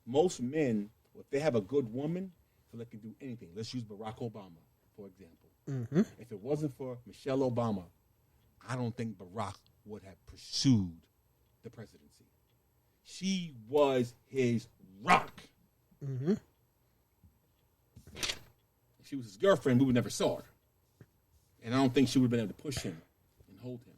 Most men, if they have a good woman, feel they can do anything. Let's use Barack Obama, for example. If it wasn't for Michelle Obama, I don't think Barack would have pursued the presidency. She was his rock. If she was his girlfriend, we would never saw her. And I don't think she would have been able to push him and hold him,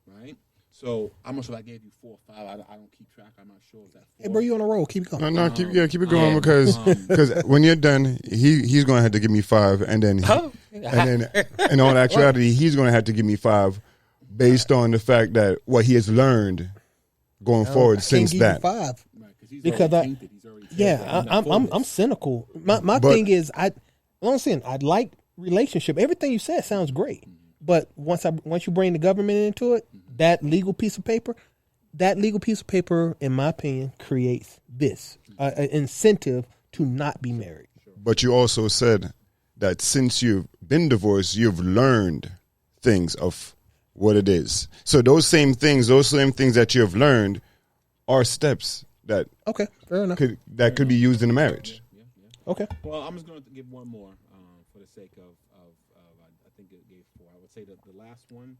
right? So I'm not sure if I gave you 4 or 5. I don't keep track. I'm not sure if that's 4. Hey, bro, you on a roll. Keep it going. No, keep it going because when you're done, he's going to have to give me 5, and then in all actuality, he's going to have to give me 5 based on the fact that what he has learned going forward since that. 5 Right, because I'm cynical. My thing is I'm saying I like relationship. Everything you said sounds great, but once you bring the government into it, that legal piece of paper, in my opinion, creates this an incentive to not be married. But you also said that since you've been divorced, you've learned things of what it is. So those same things that you have learned are steps that fair enough. could be used in a marriage. Okay. Well, I'm just going to give one more for the sake of I think it gave 4. I would say that the last one.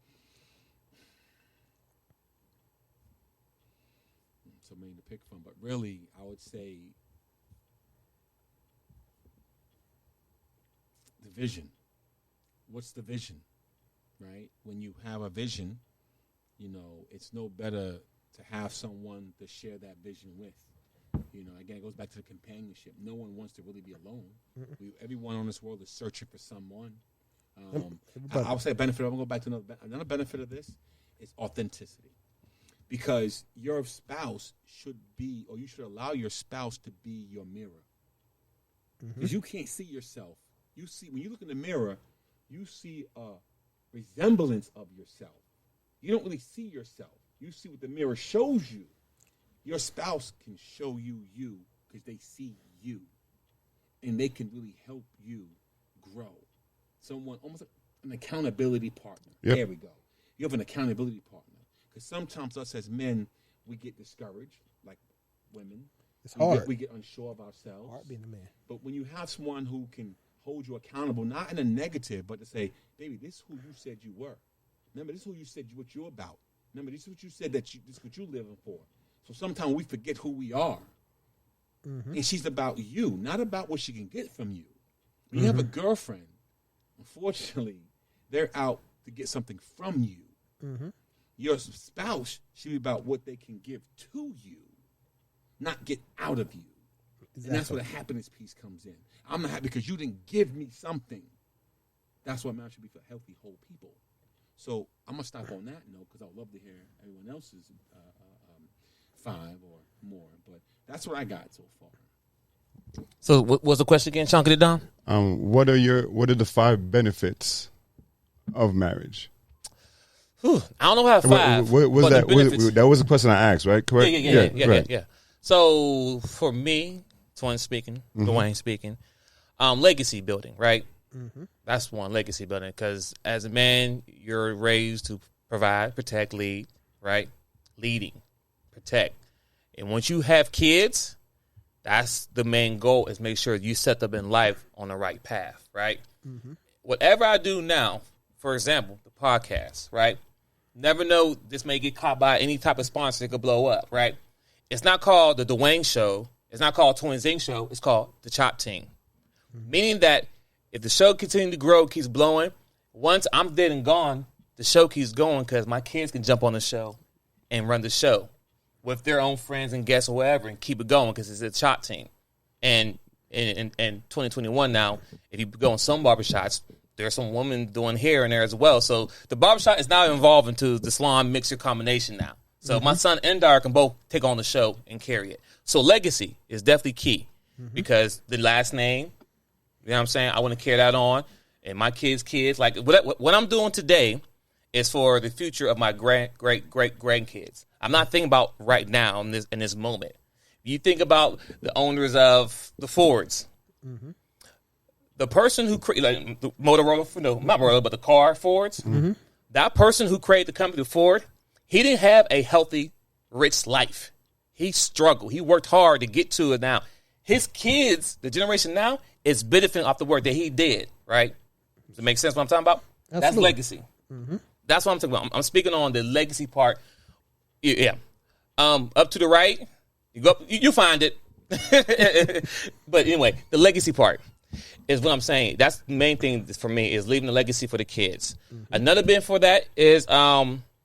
So many to pick from, but really, I would say the vision. What's the vision, right? When you have a vision, it's no better to have someone to share that vision with. Again, it goes back to the companionship. No one wants to really be alone. Everyone on this world is searching for someone. I would say a benefit. I'm going to go back to another benefit of this is authenticity. Because your spouse should be, or you should allow your spouse to be your mirror. Because you can't see yourself. When you look in the mirror, you see a resemblance of yourself. You don't really see yourself. You see what the mirror shows you. Your spouse can show you because they see you. And they can really help you grow. Someone, almost like an accountability partner. Yep. There we go. You have an accountability partner. Because sometimes us as men, we get discouraged, like women. It's hard. We get unsure of ourselves. Hard being a man. But when you have someone who can hold you accountable, not in a negative, but to say, baby, this is who you said you were. Remember, this is who you said what you're about. Remember, this is what you said this is what you're living for. So sometimes we forget who we are. And she's about you, not about what she can get from you. When you have a girlfriend, unfortunately, they're out to get something from you. Your spouse should be about what they can give to you, not get out of you. And that's where the happiness piece comes in. I'm not happy because you didn't give me something. That's why marriage should be for healthy, whole people. So I'm going to stop on that note because I would love to hear everyone else's 5 or more. But that's what I got so far. So what was the question again, Chunky Don? What are the 5 benefits of marriage? I don't know how 5. What was that? That was the question I asked, right? Correct? Yeah. So for me, Dwayne speaking, legacy building, right? Mm-hmm. That's one, legacy building, because as a man, you're raised to provide, protect, lead, right? Leading, protect. And once you have kids, that's the main goal, is make sure you set them in life on the right path, right? Mm-hmm. Whatever I do now, for example, the podcast, right? Never know, this may get caught by any type of sponsor, it could blow up, right? It's not called the Dwayne Show. It's not called Twin Zing Show. It's called the Dachopteam. Mm-hmm. Meaning that if the show continues to grow, keeps blowing, once I'm dead and gone, the show keeps going because my kids can jump on the show and run the show with their own friends and guests or whatever and keep it going because it's a Dachopteam. And in 2021 now, if you go in some barbershops, there's some women doing hair in there as well. So the barbershop is now evolving into the salon mixer combination now. So my son and daughter can both take on the show and carry it. So legacy is definitely key because the last name, you know what I'm saying? I want to carry that on. And my kids, like what I'm doing today is for the future of my great grandkids. I'm not thinking about right now in this moment. You think about the owners of the Fords. Mm-hmm. The person who created, like, the Motorola, no, not Motorola, but the car Fords, that person who created the company Ford, he didn't have a healthy, rich life. He struggled. He worked hard to get to it now. His kids, the generation now, is benefiting off the work that he did, right? Does it make sense what I'm talking about? Absolutely. That's legacy. Mm-hmm. That's what I'm talking about. I'm speaking on the legacy part. Yeah. Up to the right, you go up, you find it. But anyway, the legacy part is what I'm saying. That's the main thing for me, is leaving a legacy for the kids. Mm-hmm. Another bit for that is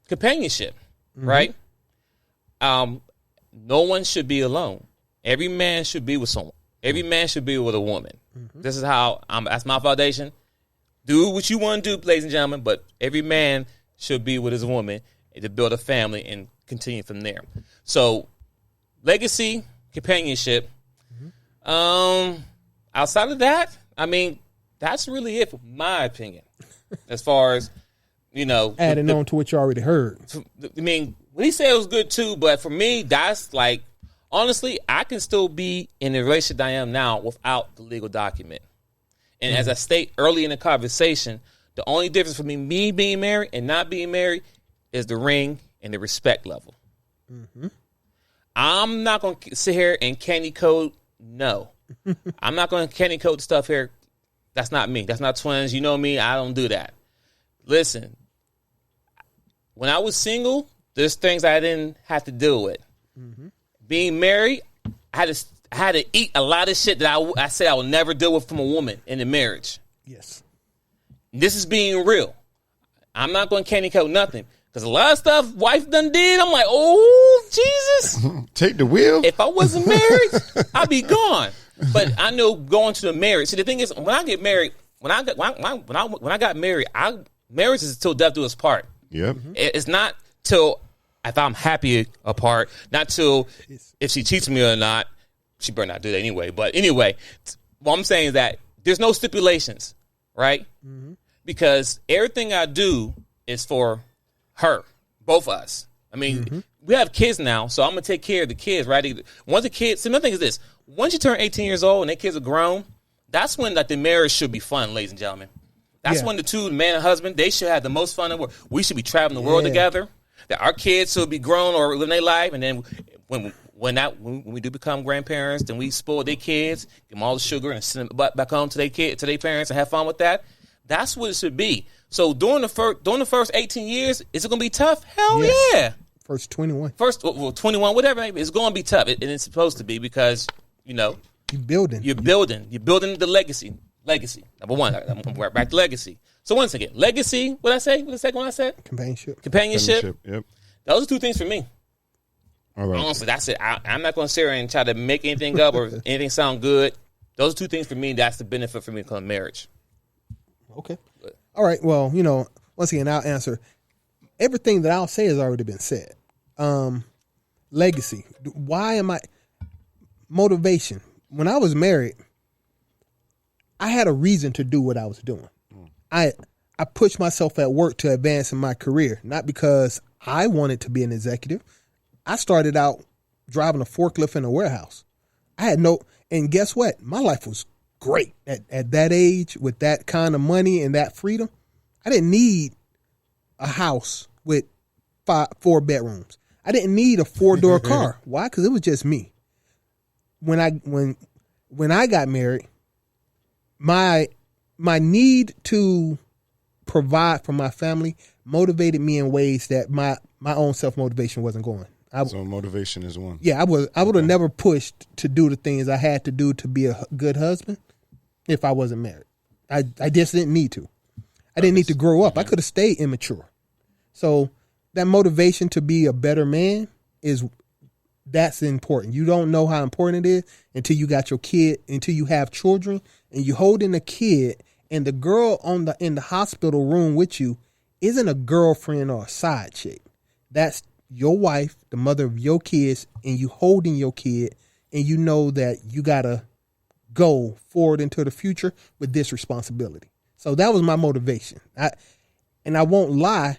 companionship, right? No one should be alone. Every man should be with someone. Every man should be with a woman. Mm-hmm. This is how that's my foundation. Do what you want to do, ladies and gentlemen, but every man should be with his woman to build a family and continue from there. So, legacy, companionship. Mm-hmm. Outside of that, I mean, that's really it, for my opinion. As far as, adding on to what you already heard. I mean, what he said was good too, but for me, that's like, honestly, I can still be in the relationship I am now without the legal document. And as I state early in the conversation, the only difference for me being married and not being married is the ring and the respect level. Mm-hmm. I'm not going to sit here and candy code. No. I'm not going to candy code stuff here. That's not me. That's not twins. You know me. I don't do that. Listen, when I was single, there's things I didn't have to deal with. Mm-hmm. Being married, I had to eat a lot of shit that I said I would never deal with from a woman in a marriage. Yes. This is being real. I'm not going to candy coat nothing. Because a lot of stuff wife done did, I'm like, oh, Jesus. Take the wheel. If I wasn't married, I'd be gone. But I know going to the marriage. See, the thing is, when I get married, when I got married, marriage is till death do us part. Yep. It's not till if I'm happy apart, not till if she cheats me or not. She better not do that anyway. But anyway, what I'm saying is that there's no stipulations, right? Mm-hmm. Because everything I do is for her, both of us. I mean, we have kids now, so I'm going to take care of the kids, right? Once the kids, another thing is this. Once you turn 18 years old and their kids are grown, that's when the marriage should be fun, ladies and gentlemen. That's when the man and husband, they should have the most fun in the world. We should be traveling the world together. That our kids should be grown or living their life, and then when we do become grandparents, then we spoil their kids, give them all the sugar, and send them back home to their parents and have fun with that. That's what it should be. So during the first 18 years, is it going to be tough? Hell yeah. First 21. 21, whatever. It's going to be tough. And it's supposed to be because, You're building. You're building the legacy. Legacy. Number one. I'm going to work back to legacy. So once again, legacy. What did I say? What the second one I said? Companionship. Companionship. Yep. Those are two things for me. All right. Honestly, that's it. I'm not going to sit here and try to make anything up or anything sound good. Those are two things for me. That's the benefit for me to marriage. Okay. All right. Well, once again, I'll answer. Everything that I'll say has already been said. Legacy. Why am I... Motivation. When I was married, I had a reason to do what I was doing. I pushed myself at work to advance in my career, not because I wanted to be an executive. I started out driving a forklift in a warehouse. And guess what? My life was great at that age with that kind of money and that freedom. I didn't need a house with 4 bedrooms. I didn't need a 4-door car. Why? Because it was just me. When I got married, my need to provide for my family motivated me in ways that my own self-motivation wasn't going. So motivation is one. Yeah, I would have never pushed to do the things I had to do to be a good husband if I wasn't married. I just didn't need to. I didn't need to grow up. I could have stayed immature. So that motivation to be a better man that's important. You don't know how important it is until you got your kid, until you have children, and you holding a kid, and the girl in the hospital room with you isn't a girlfriend or a side chick. That's your wife, the mother of your kids, and you holding your kid, and you know that you gotta go forward into the future with this responsibility. So that was my motivation. I won't lie,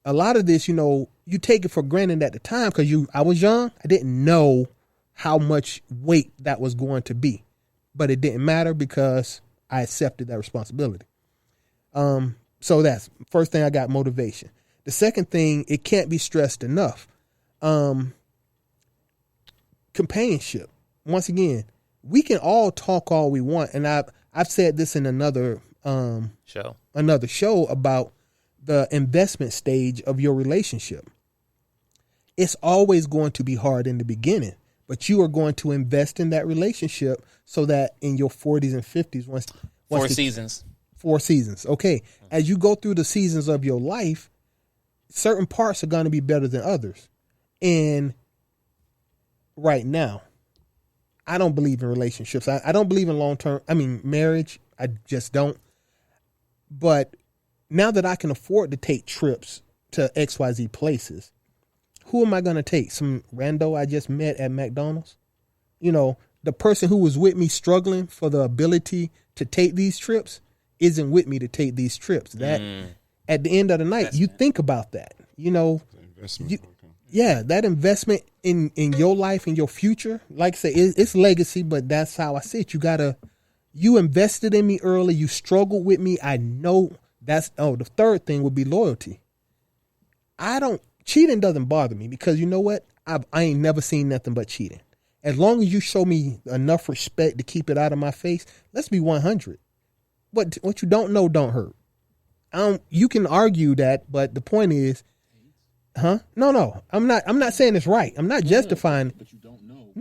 a lot of this, you take it for granted at the time because I was young. I didn't know how much weight that was going to be, but it didn't matter because I accepted that responsibility. So that's first thing. I got motivation. The second thing, it can't be stressed enough. Companionship. Once again, we can all talk all we want, and I've said this in another show about the investment stage of your relationship. It's always going to be hard in the beginning, but you are going to invest in that relationship so that in your 40s and 50s, once 4 seasons. 4 seasons. Okay. As you go through the seasons of your life, certain parts are going to be better than others. And right now, I don't believe in relationships. I don't believe in marriage. I just don't. But now that I can afford to take trips to XYZ places, who am I going to take? Some rando I just met at McDonald's? The person who was with me struggling for the ability to take these trips isn't with me to take these trips. That at the end of the night, you think about that. That investment in your life and your future, like I say, it's legacy, but that's how I see it. You invested in me early. You struggled with me. I know the third thing would be loyalty. Cheating doesn't bother me because you know what? I ain't never seen nothing but cheating. As long as you show me enough respect to keep it out of my face, let's be 100. What you don't know don't hurt. You can argue that, but the point is, No. I'm not saying it's right. I'm not justifying. But you don't know.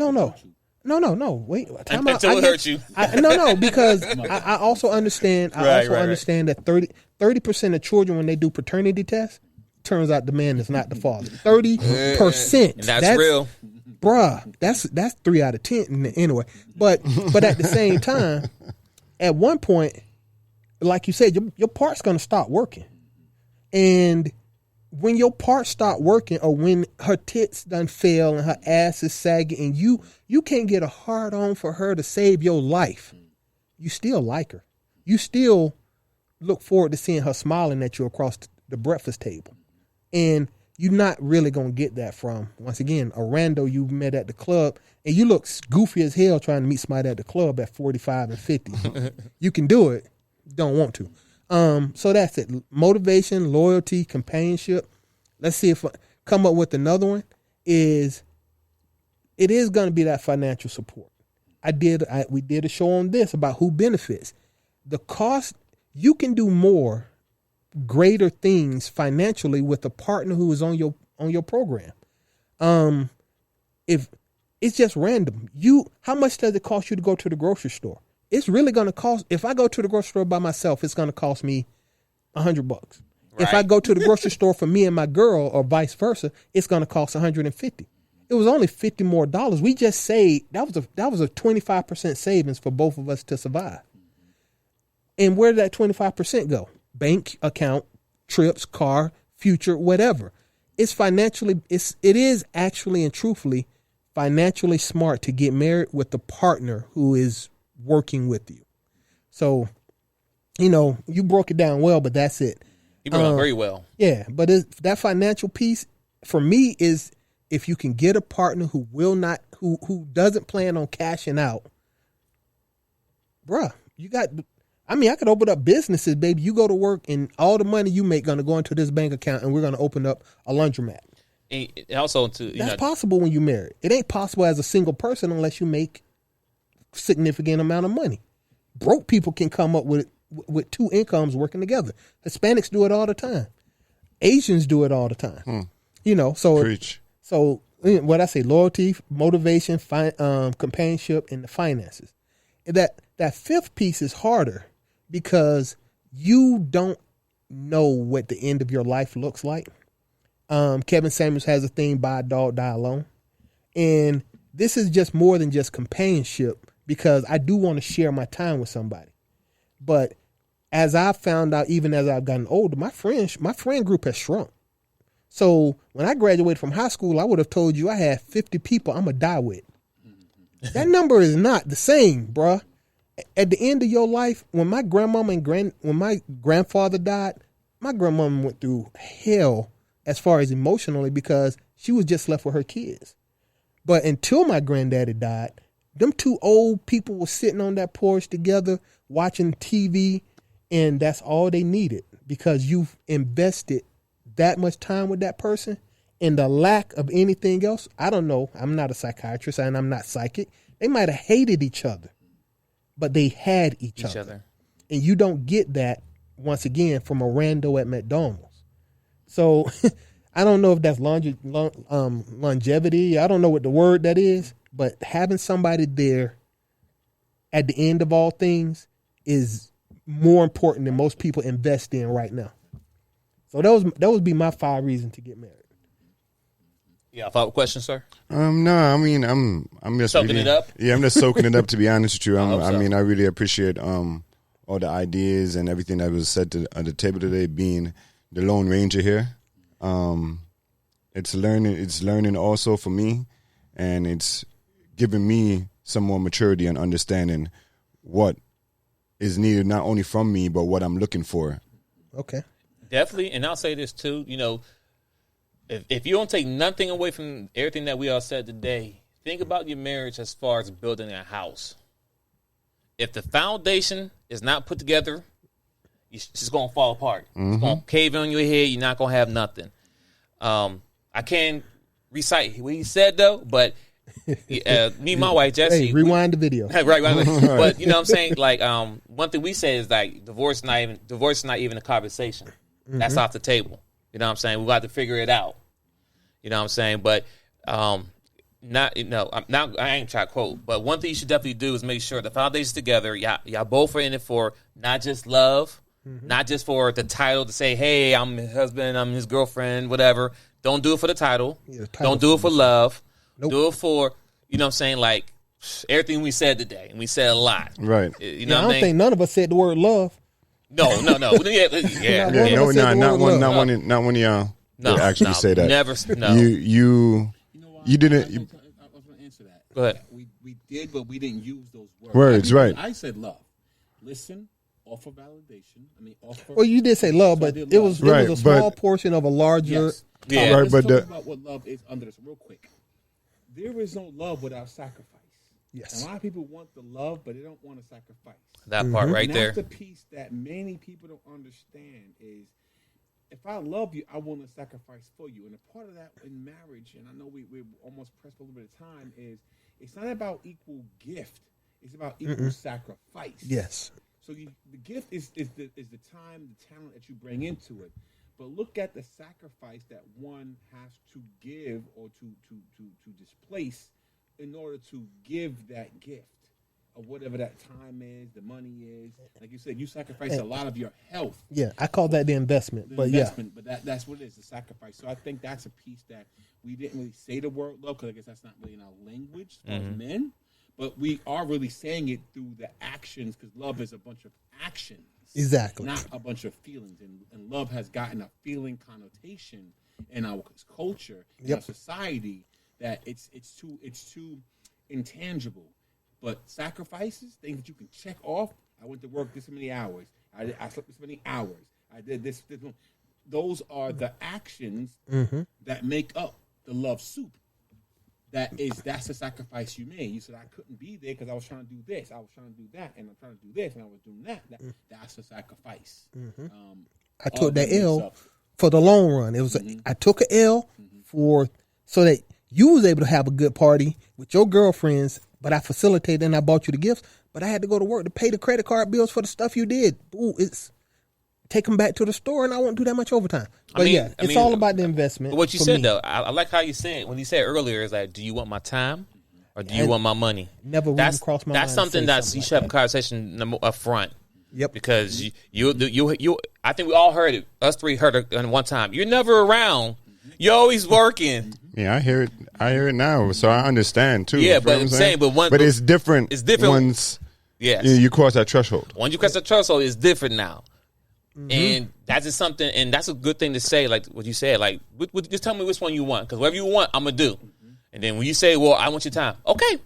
No. Wait. Time out. Until it hurts you. No, because I also understand. I understand that 30% of children, when they do paternity tests, turns out the man is not the father. 30%. That's real. Bruh, that's 3 out of 10 anyway. But at the same time, at one point, like you said, your part's going to stop working. And when your parts start working, or when her tits done fail and her ass is sagging, and you can't get a hard on for her to save your life, you still like her. You still look forward to seeing her smiling at you across the breakfast table. And you're not really going to get that from, once again, a rando you met at the club, and you look goofy as hell trying to meet somebody at the club at 45 and 50. You can do it. You don't want to. So that's it. Motivation, loyalty, companionship. Let's see if I come up with another one. It is going to be that financial support. We did a show on this about who benefits. The cost, you can do more greater things financially with a partner who is on your program. If it's just random, how much does it cost you to go to the grocery store? It's really going to cost. If I go to the grocery store by myself, it's going to cost me $100. Right. If I go to the grocery store for me and my girl, or vice versa, it's going to cost $150. It was only $50 more. We just saved that was a 25% savings for both of us to survive. And where did that 25% go? Bank account, trips, car, future, whatever. It is actually and truthfully financially smart to get married with the partner who is working with you. So, you broke it down well, but that's it. You broke it very well. Yeah, but that financial piece for me is if you can get a partner who who doesn't plan on cashing out, bruh, I could open up businesses, baby. You go to work and all the money you make gonna go into this bank account and we're gonna open up a laundromat. And also, that's possible when you're married. It ain't possible as a single person unless you make significant amount of money. Broke people can come up with two incomes working together. Hispanics do it all the time. Asians do it all the time. Preach. So what I say, loyalty, motivation, companionship, and the finances. That fifth piece is harder because you don't know what the end of your life looks like. Kevin Samuels has a thing, buy a dog, die alone. And this is just more than just companionship because I do want to share my time with somebody. But as I found out, even as I've gotten older, my friend group has shrunk. So when I graduated from high school, I would have told you I had 50 people I'm going to die with. That number is not the same, bruh. At the end of your life, when my grandmama when my grandfather died, my grandmama went through hell as far as emotionally because she was just left with her kids. But until my granddaddy died, them two old people were sitting on that porch together watching TV, and that's all they needed because you've invested that much time with that person, and the lack of anything else. I don't know. I'm not a psychiatrist and I'm not psychic. They might have hated each other, but they had each other. And you don't get that, once again, from a rando at McDonald's. So I don't know if that's longevity. I don't know what the word that is, but having somebody there at the end of all things is more important than most people invest in right now. So that would be my 5 reasons to get married. Yeah, follow-up question, sir? No, I mean I'm just soaking it up. Yeah, I'm just soaking it up. To be honest with you, I really appreciate all the ideas and everything that was said on the table today. Being the Lone Ranger here, it's learning also for me, and it's giving me some more maturity and understanding what is needed not only from me but what I'm looking for. Okay. Definitely, and I'll say this too, if you don't take nothing away from everything that we all said today, think about your marriage as far as building a house. If the foundation is not put together, it's just going to fall apart. Mm-hmm. It's going to cave in on your head. You're not going to have nothing. I can't recite what he said, though, but me and my wife, Jesse. Hey, rewind the video. Right. But, you know what I'm saying? Like, one thing we say is, like, divorce is not even a conversation. Mm-hmm. That's off the table. You know what I'm saying? We got to figure it out. You know what I'm saying? But I ain't trying to quote, but one thing you should definitely do is make sure the foundation's together. Y'all both are in it for not just love, mm-hmm. not just for the title to say, hey, I'm his husband, I'm his girlfriend, whatever. Don't do it for the title. Yeah, don't do it for love. Nope. Do it for, you know what I'm saying, like everything we said today, and we said a lot. Right. You know I don't think none of us said the word love. No. Not one of y'all actually say that. Never. No. You didn't. I was going to answer that. Go ahead. We did, but we didn't use those words. Right. I said love. Listen, offer validation. Offer. Well, you did say love, but it was a small portion of a larger. Yes. Yeah. Let's talk about what love is under this real quick. There is no love without sacrifice. Yes. And a lot of people want the love, but they don't want to sacrifice. That part right there. That's the piece that many people don't understand is, if I love you, I want to sacrifice for you. And a part of that in marriage, and I know we're almost pressed for a little bit of time, is it's not about equal gift. It's about equal sacrifice. Yes. So the gift is the time, the talent that you bring into it. But look at the sacrifice that one has to give or to displace in order to give that gift. of whatever that time is, the money is. Like you said, you sacrifice a lot of your health. Yeah, I call that the investment. But that's what it is, the sacrifice. So I think that's a piece that we didn't really say the word love, because I guess that's not really in our language as men. But we are really saying it through the actions, because love is a bunch of actions. Exactly. Not a bunch of feelings. And love has gotten a feeling connotation in our culture, in our society, that it's too intangible. But sacrifices, things that you can check off. I went to work this many hours. I slept this many hours. I did this. Those are the actions that make up the love soup. That's the sacrifice you made. You said, I couldn't be there because I was trying to do this, I was trying to do that, and I'm trying to do this, and I was doing that. That's the sacrifice. I took that L for the long run. It was I took an L so that you was able to have a good party with your girlfriends, but I facilitated and I bought you the gifts, but I had to go to work to pay the credit card bills for the stuff you did. Ooh, take them back to the store, and I won't do that much overtime. But it's all about the investment. What you said, though, I like how you said, when you said earlier, is like, do you want my time or do you want my money? Never really crossed my mind. That's something that you should have a conversation up front. Yep. Because you, I think we all heard it. Us three heard it at one time. You're never around. You're always working. Yeah, I hear it now, so I understand too. Yeah, but I'm saying, but it's different. It's different once. Yes. You cross that threshold. Once you cross that threshold, it's different now. And that's just something, and that's a good thing to say, like what you said. Like, just tell me which one you want, because whatever you want, I'm gonna do. And then when you say, "Well, I want your time," okay,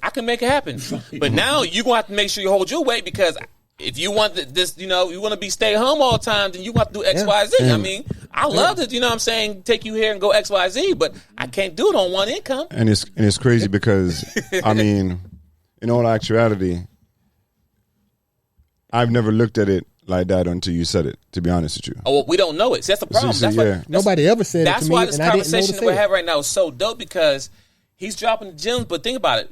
I can make it happen. But now you're gonna have to make sure you hold your weight, because if you want this, you want to be stay home all the time, then you want to do X, Y, Z. I mean, I love it. You know what I'm saying? Take you here and go X, Y, Z, but I can't do it on one income. And it's crazy because I mean, in all actuality, I've never looked at it like that until you said it, to be honest with you. Oh, well, we don't know it. See, that's the problem. Nobody ever said it to me. That's why this conversation that we're having right now is so dope, because he's dropping the gems, but think about it.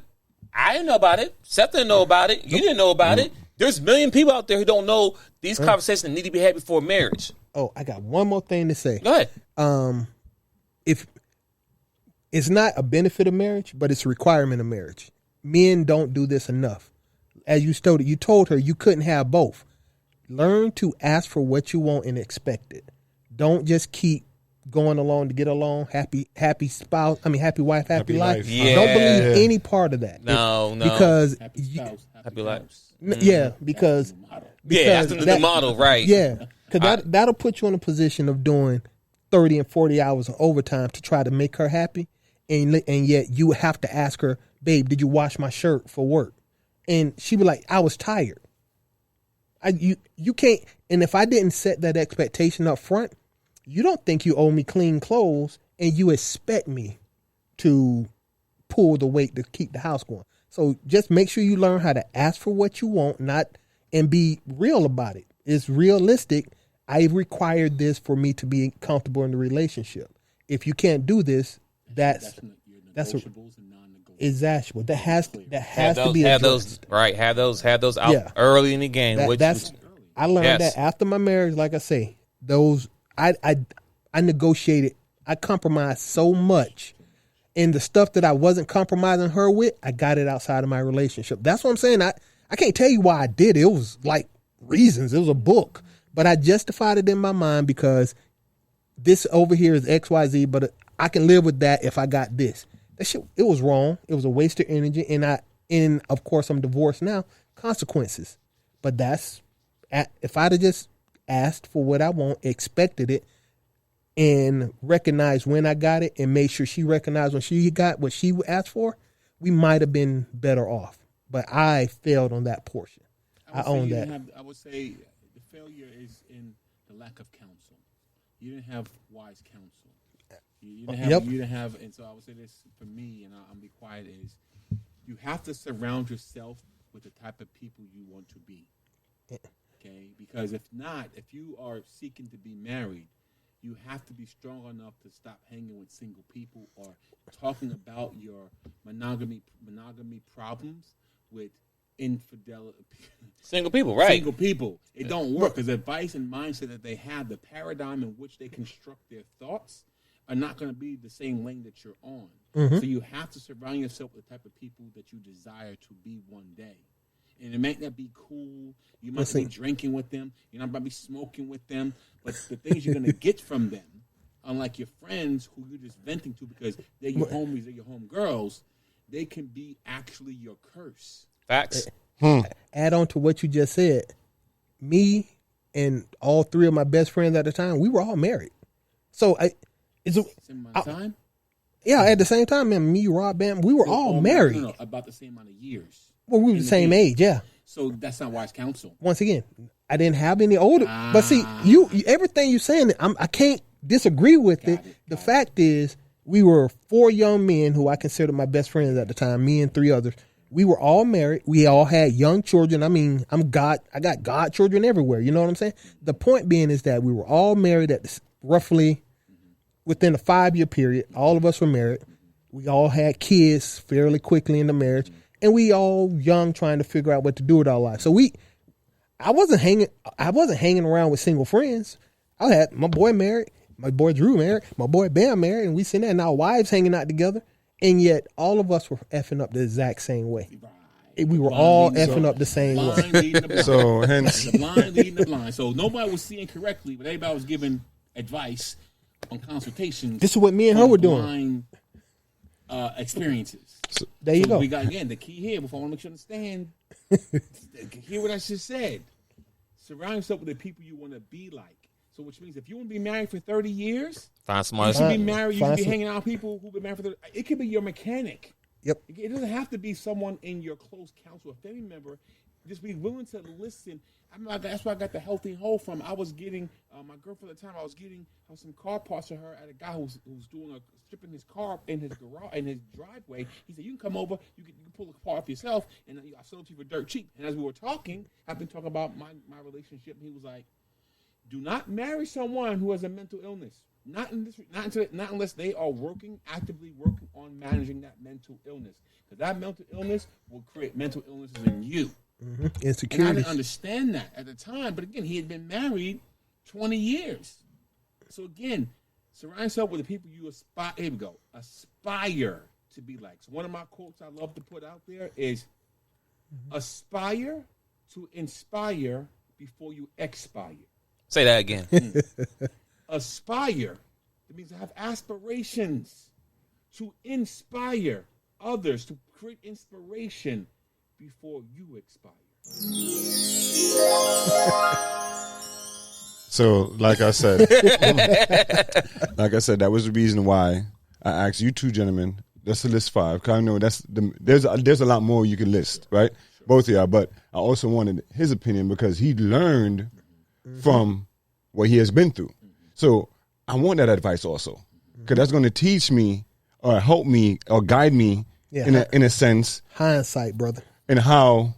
I didn't know about it. Seth didn't know about it. You didn't know about it. There's a million people out there who don't know these conversations need to be had before marriage. Oh, I got one more thing to say. Go ahead. If it's not a benefit of marriage, but it's a requirement of marriage. Men don't do this enough. As you stated, you told her you couldn't have both. Learn to ask for what you want and expect it. Don't just keep going along to get along. Happy spouse. I mean, happy wife, happy life. Yeah. Don't believe any part of that. No. Because happy spouse, happy life. Yeah, because that's the model, right? Yeah, because that'll put you in a position of doing 30 and 40 hours of overtime to try to make her happy, and yet you have to ask her, babe, did you wash my shirt for work? And she'd be like, I was tired. You can't. And if I didn't set that expectation up front, you don't think you owe me clean clothes, and you expect me to pull the weight to keep the house going. So just make sure you learn how to ask for what you want, and be real about it. It's realistic. I required this for me to be comfortable in the relationship. If you can't do this, that's negotiables and non-negotiables. Exactly. That has to be have addressed. Have those out early in the game. I learned that after my marriage. Like I say, I negotiated. I compromised so much, and the stuff that I wasn't compromising her with, I got it outside of my relationship. That's what I'm saying. I can't tell you why I did it. It was like reasons. It was a book, but I justified it in my mind because this over here is XYZ, but I can live with that if I got this. That shit, it was wrong. It was a waste of energy, and of course I'm divorced now. Consequences, but if I'd have just asked for what I want, expected it, and recognized when I got it, and made sure she recognized when she got what she asked for, we might have been better off. But I failed on that portion. I own that. I would say the failure is in the lack of counsel. You didn't have wise counsel. You didn't have, and so I would say this for me, and I'll be quiet, is you have to surround yourself with the type of people you want to be. Okay? Because if not, if you are seeking to be married, you have to be strong enough to stop hanging with single people or talking about your monogamy problems with infidelity. Single people, right? Single people. It don't work because the advice and mindset that they have, the paradigm in which they construct their thoughts, are not going to be the same lane that you're on. Mm-hmm. So you have to surround yourself with the type of people that you desire to be one day. And it might not be cool. You might be drinking with them. You might be smoking with them. But the things you're going to get from them, unlike your friends who you're just venting to because they're your homies, they're your homegirls, they can be actually your curse. Facts. Add on to what you just said. Me and all three of my best friends at the time, we were all married. So Same amount of time? Yeah, at the same time, man, me, Rob, Bam, we were all married. No, about the same amount of years. Well, we were the same age, yeah. So that's not wise counsel. Once again, I didn't have any older. But see, you everything you're saying, I can't disagree with it. The fact is, we were 4 young men who I considered my best friends at the time, me and 3 others. We were all married. We all had young children. I mean, I got godchildren everywhere. You know what I'm saying? The point being is that we were all married at roughly within a 5-year period. All of us were married. We all had kids fairly quickly in the marriage. And we all young trying to figure out what to do with our lives. So I wasn't hanging around with single friends. I had my boy married, my boy Drew married, my boy Bam married, and we sitting there and our wives hanging out together. And yet all of us were effing up the exact same way. We were all effing up the same way. So hence the blind leading the blind. So nobody was seeing correctly, but everybody was giving advice on consultations. This is what me and her were doing. Experiences. There you go. We got, again, the key here, before I want to make sure you understand, hear what I just said. Surround yourself with the people you want to be like. So which means if you want to be married for 30 years, Find somebody. you should be married, you should be hanging out with people who've been married for 30 years. It could be your mechanic. Yep. It doesn't have to be someone in your close counsel, a family member. Just be willing to listen. That's where I got the healthy whole from. I was getting my girlfriend at the time. I was getting some car parts to her at a guy who was doing stripping his car in his garage in his driveway. He said, "You can come over. You can pull the car off yourself, and I sell it to you for dirt cheap." And as we were talking, I've been talking about my relationship, and he was like, "Do not marry someone who has a mental illness. Not unless they are actively working on managing that mental illness, because that mental illness will create mental illnesses in you." Mm-hmm. And I didn't understand that at the time. But again, he had been married 20 years. So again, surround yourself with the people you aspire. Here we go. Aspire to be like. So one of my quotes I love to put out there is, aspire to inspire before you expire. Say that again. Aspire. It means to have aspirations, to inspire others, to create inspiration before you expire. So, like I said, that was the reason why I asked you two gentlemen. Let's list 5. Because I know there's a lot more you can list, right? Both of y'all. But I also wanted his opinion because he learned from what he has been through. So I want that advice also, because that's going to teach me or help me or guide me in a sense. Hindsight, brother. And how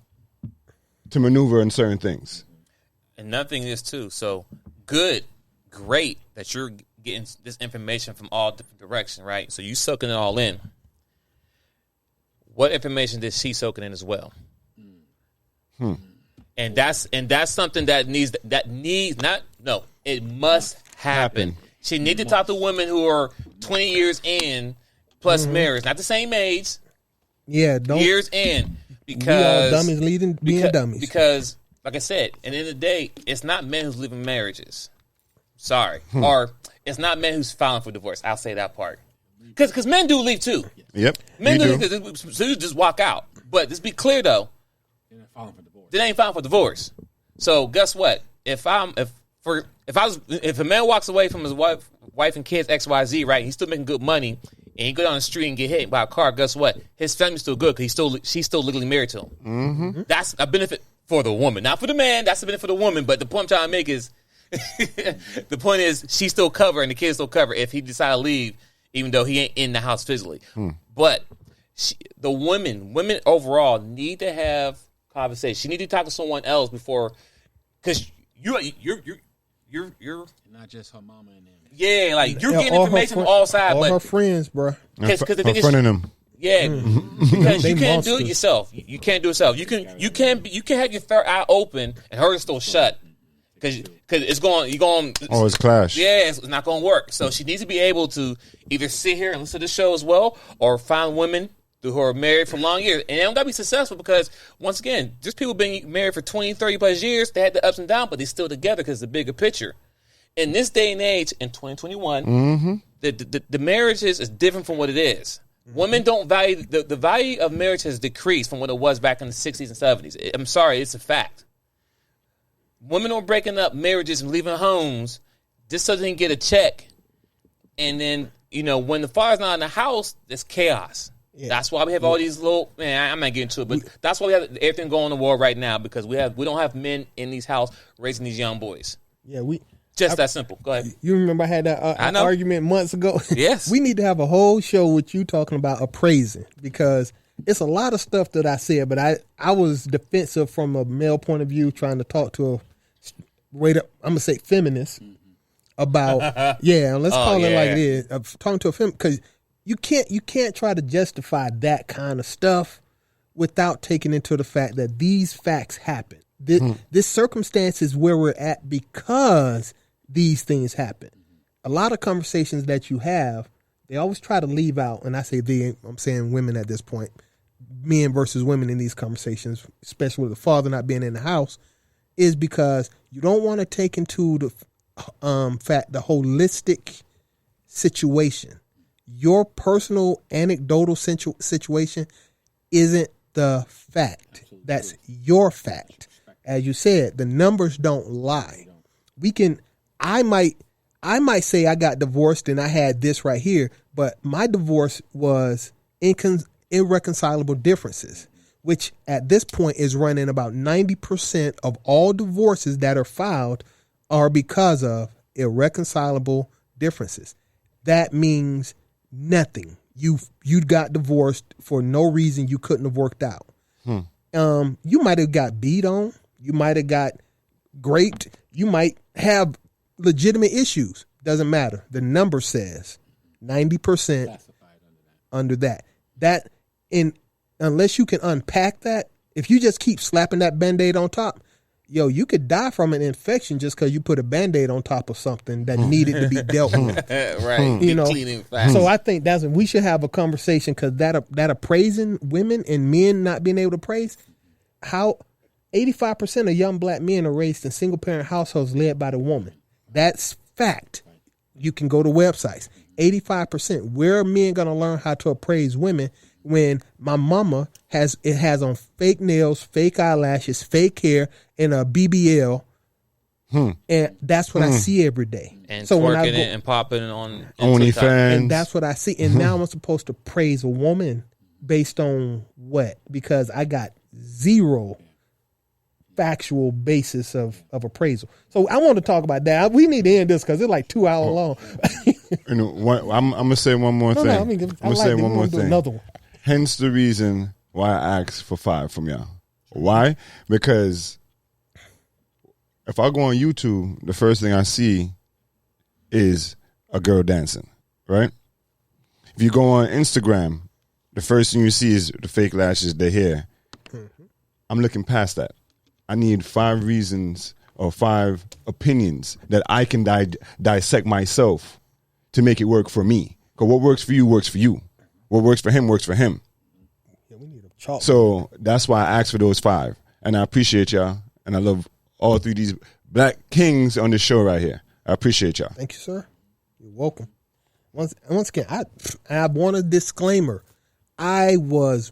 to maneuver in certain things. And nothing is too. So great that you're getting this information from all different directions, right? So you soaking it all in. What information is she soaking in as well? And that's something it must happen. She need to talk to women who are 20 years in plus marriage, not the same age. Yeah, years in. Because we all dummies being dummies. Because, like I said, at the end of the day, it's not men who's leaving marriages. Sorry. Or it's not men who's filing for divorce. I'll say that part. Because men do leave too. Yep. Men do leave. So you just walk out. But let's be clear though. They're not filing for divorce. They ain't filing for divorce. So guess what? If a man walks away from his wife and kids, XYZ, right, and he's still making good money, and he go down the street and get hit by a car, guess what? His family's still good because she's still legally married to him. Mm-hmm. That's a benefit for the woman, not for the man. That's a benefit for the woman. But the point I'm trying to make is, the point is she's still covered and the kids still covered if he decide to leave, even though he ain't in the house physically. But the women overall need to have conversation. She need to talk to someone else before, because you're not just her mama and them. Yeah, like you're getting information from all sides. All but her friends, bro. Because the thing is, them. Yeah, because you can't do it yourself. You can't do it yourself. You can have your third eye open and hers still shut, Because it's going, you're going. Oh, it's clash. Yeah, it's not going to work. So she needs to be able to either sit here and listen to the show as well, or find women who are married for long years. And they don't got to be successful because, once again, just people being married for 20, 30 plus years, they had the ups and downs, but they're still together because the bigger picture. In this day and age, in 2021, the marriages is different from what it is. Women don't value, the value of marriage has decreased from what it was back in the 60s and 70s. I'm sorry, it's a fact. Women are breaking up marriages and leaving homes just so they can get a check. And then, when the father's not in the house, there's chaos. Yeah. That's why we have all these little, I'm not getting into it, but that's why we have everything going on in the world right now, because we don't have men in these houses raising these young boys. Yeah, that simple. Go ahead. You remember I had that argument months ago? Yes. We need to have a whole show with you talking about appraising, because it's a lot of stuff that I said, but I was defensive from a male point of view, trying to talk to a I'm going to say feminist about, let's call it like it is. Talking to a feminist, because you can't try to justify that kind of stuff without taking into the fact that these facts happen. This circumstance is where we're at because these things happen. A lot of conversations that you have, they always try to leave out, and I say I'm saying women at this point, men versus women in these conversations, especially with the father not being in the house, is because you don't want to take into the fact the holistic situation. Your personal anecdotal situation isn't the fact. That's your fact. As you said, the numbers don't lie. I might say I got divorced and I had this right here, but my divorce was irreconcilable differences, which at this point is running about 90% of all divorces that are filed are because of irreconcilable differences. That means nothing. You got divorced for no reason you couldn't have worked out. You might have got beat on. You might have got raped. You might have legitimate issues. Doesn't matter. The number says 90% under that. Unless you can unpack that, if you just keep slapping that Band-Aid on top, you could die from an infection just because you put a Band-Aid on top of something that needed to be dealt with. Right. Cleaning fast. So I think we should have a conversation, because that appraising women and men not being able to praise, how 85% of young black men are raised in single-parent households led by the woman. That's fact. You can go to websites. 85%. Where are men going to learn how to appraise women when my mama has on fake nails, fake eyelashes, fake hair, and a BBL? And that's what I see every day. And so twerking it and popping on OnlyFans. And that's what I see. And now I'm supposed to praise a woman based on what? Because I got zero factual basis of appraisal. So I want to talk about that. We need to end this because it's like 2 hours long. I'm gonna say one more thing. I'm gonna say one more thing. Another one. Hence the reason why I asked for 5 from y'all. Why? Because if I go on YouTube, the first thing I see is a girl dancing, right? If you go on Instagram, the first thing you see is the fake lashes, the hair. I'm looking past that. I need 5 reasons or 5 opinions that I can dissect myself to make it work for me. Because what works for you works for you. What works for him works for him. Yeah, we need a chalk. So that's why I asked for those 5. And I appreciate y'all. And I love all 3 of these black kings on this show right here. I appreciate y'all. Thank you, sir. You're welcome. Once again, I want a disclaimer. I was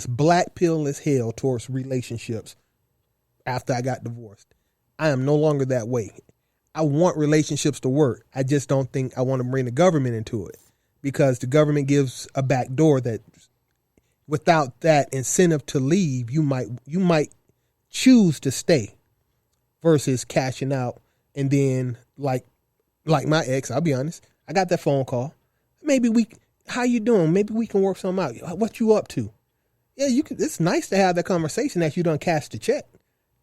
black pill as hell towards relationships after I got divorced. I am no longer that way. I want relationships to work. I just don't think I want to bring the government into it, because the government gives a back door that without that incentive to leave, you might choose to stay versus cashing out. And then like my ex, I'll be honest, I got that phone call. How you doing? Maybe we can work something out. What you up to? Yeah, it's nice to have that conversation that you done cashed the check.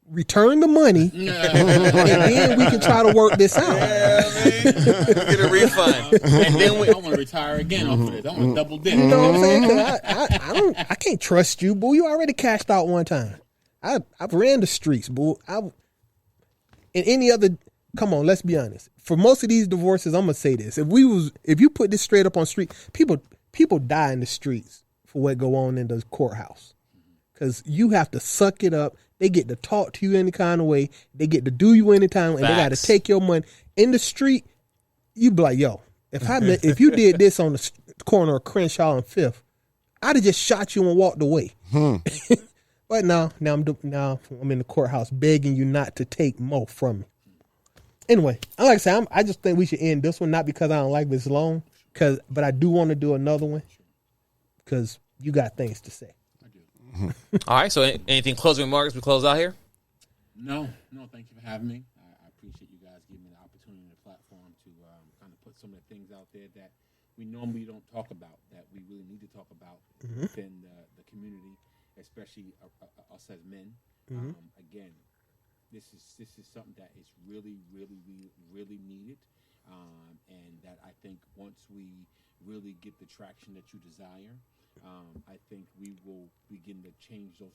Return the money, and then we can try to work this out. Yeah, get a refund, and then I want to retire again off of this. I want to double dip. You know what I'm saying? 'Cause I can't trust you, boo. You already cashed out one time. I've ran the streets, boo. in any other, come on, let's be honest. For most of these divorces, I'm gonna say this: if you put this straight up on street, people die in the streets for what go on in the courthouse, because you have to suck it up. They get to talk to you any kind of way. They get to do you any time, and they got to take your money. In the street, you be like, yo, if you did this on the corner of Crenshaw and Fifth, I'd have just shot you and walked away. But now I'm in the courthouse begging you not to take more from me. Anyway, like I said, I just think we should end this one, not because I don't like this long, but I do want to do another one because you got things to say. All right. So, anything closing remarks? We close out here. No. Thank you for having me. I appreciate you guys giving me the opportunity and the platform to kind of put some of the things out there that we normally don't talk about, that we really need to talk about within the community, especially us as men. Again, this is something that is really, really, really, really needed, and that I think once we really get the traction that you desire, I think we will begin to change those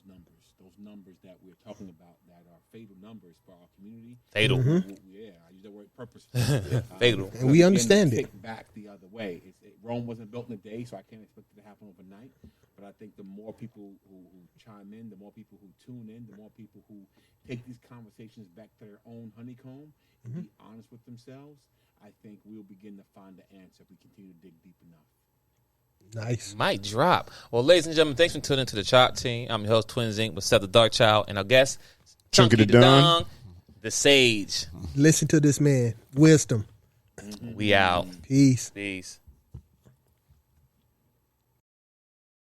numbers that we're talking about that are fatal numbers for our community. Fatal. Yeah, I use that word purposefully. Fatal. And we understand it. Back the other way. Rome wasn't built in a day, so I can't expect it to happen overnight. But I think the more people who chime in, the more people who tune in, the more people who take these conversations back to their own honeycomb and be honest with themselves, I think we'll begin to find the answer if we continue to dig deep enough. Nice. Mic drop. Well, ladies and gentlemen, thanks for tuning into the Chop Team. I'm your host, Twins Inc. with Seth the Dark Child, and our guest, Chunky the Don, the Sage. Listen to this man. Wisdom. We out. Peace. Peace.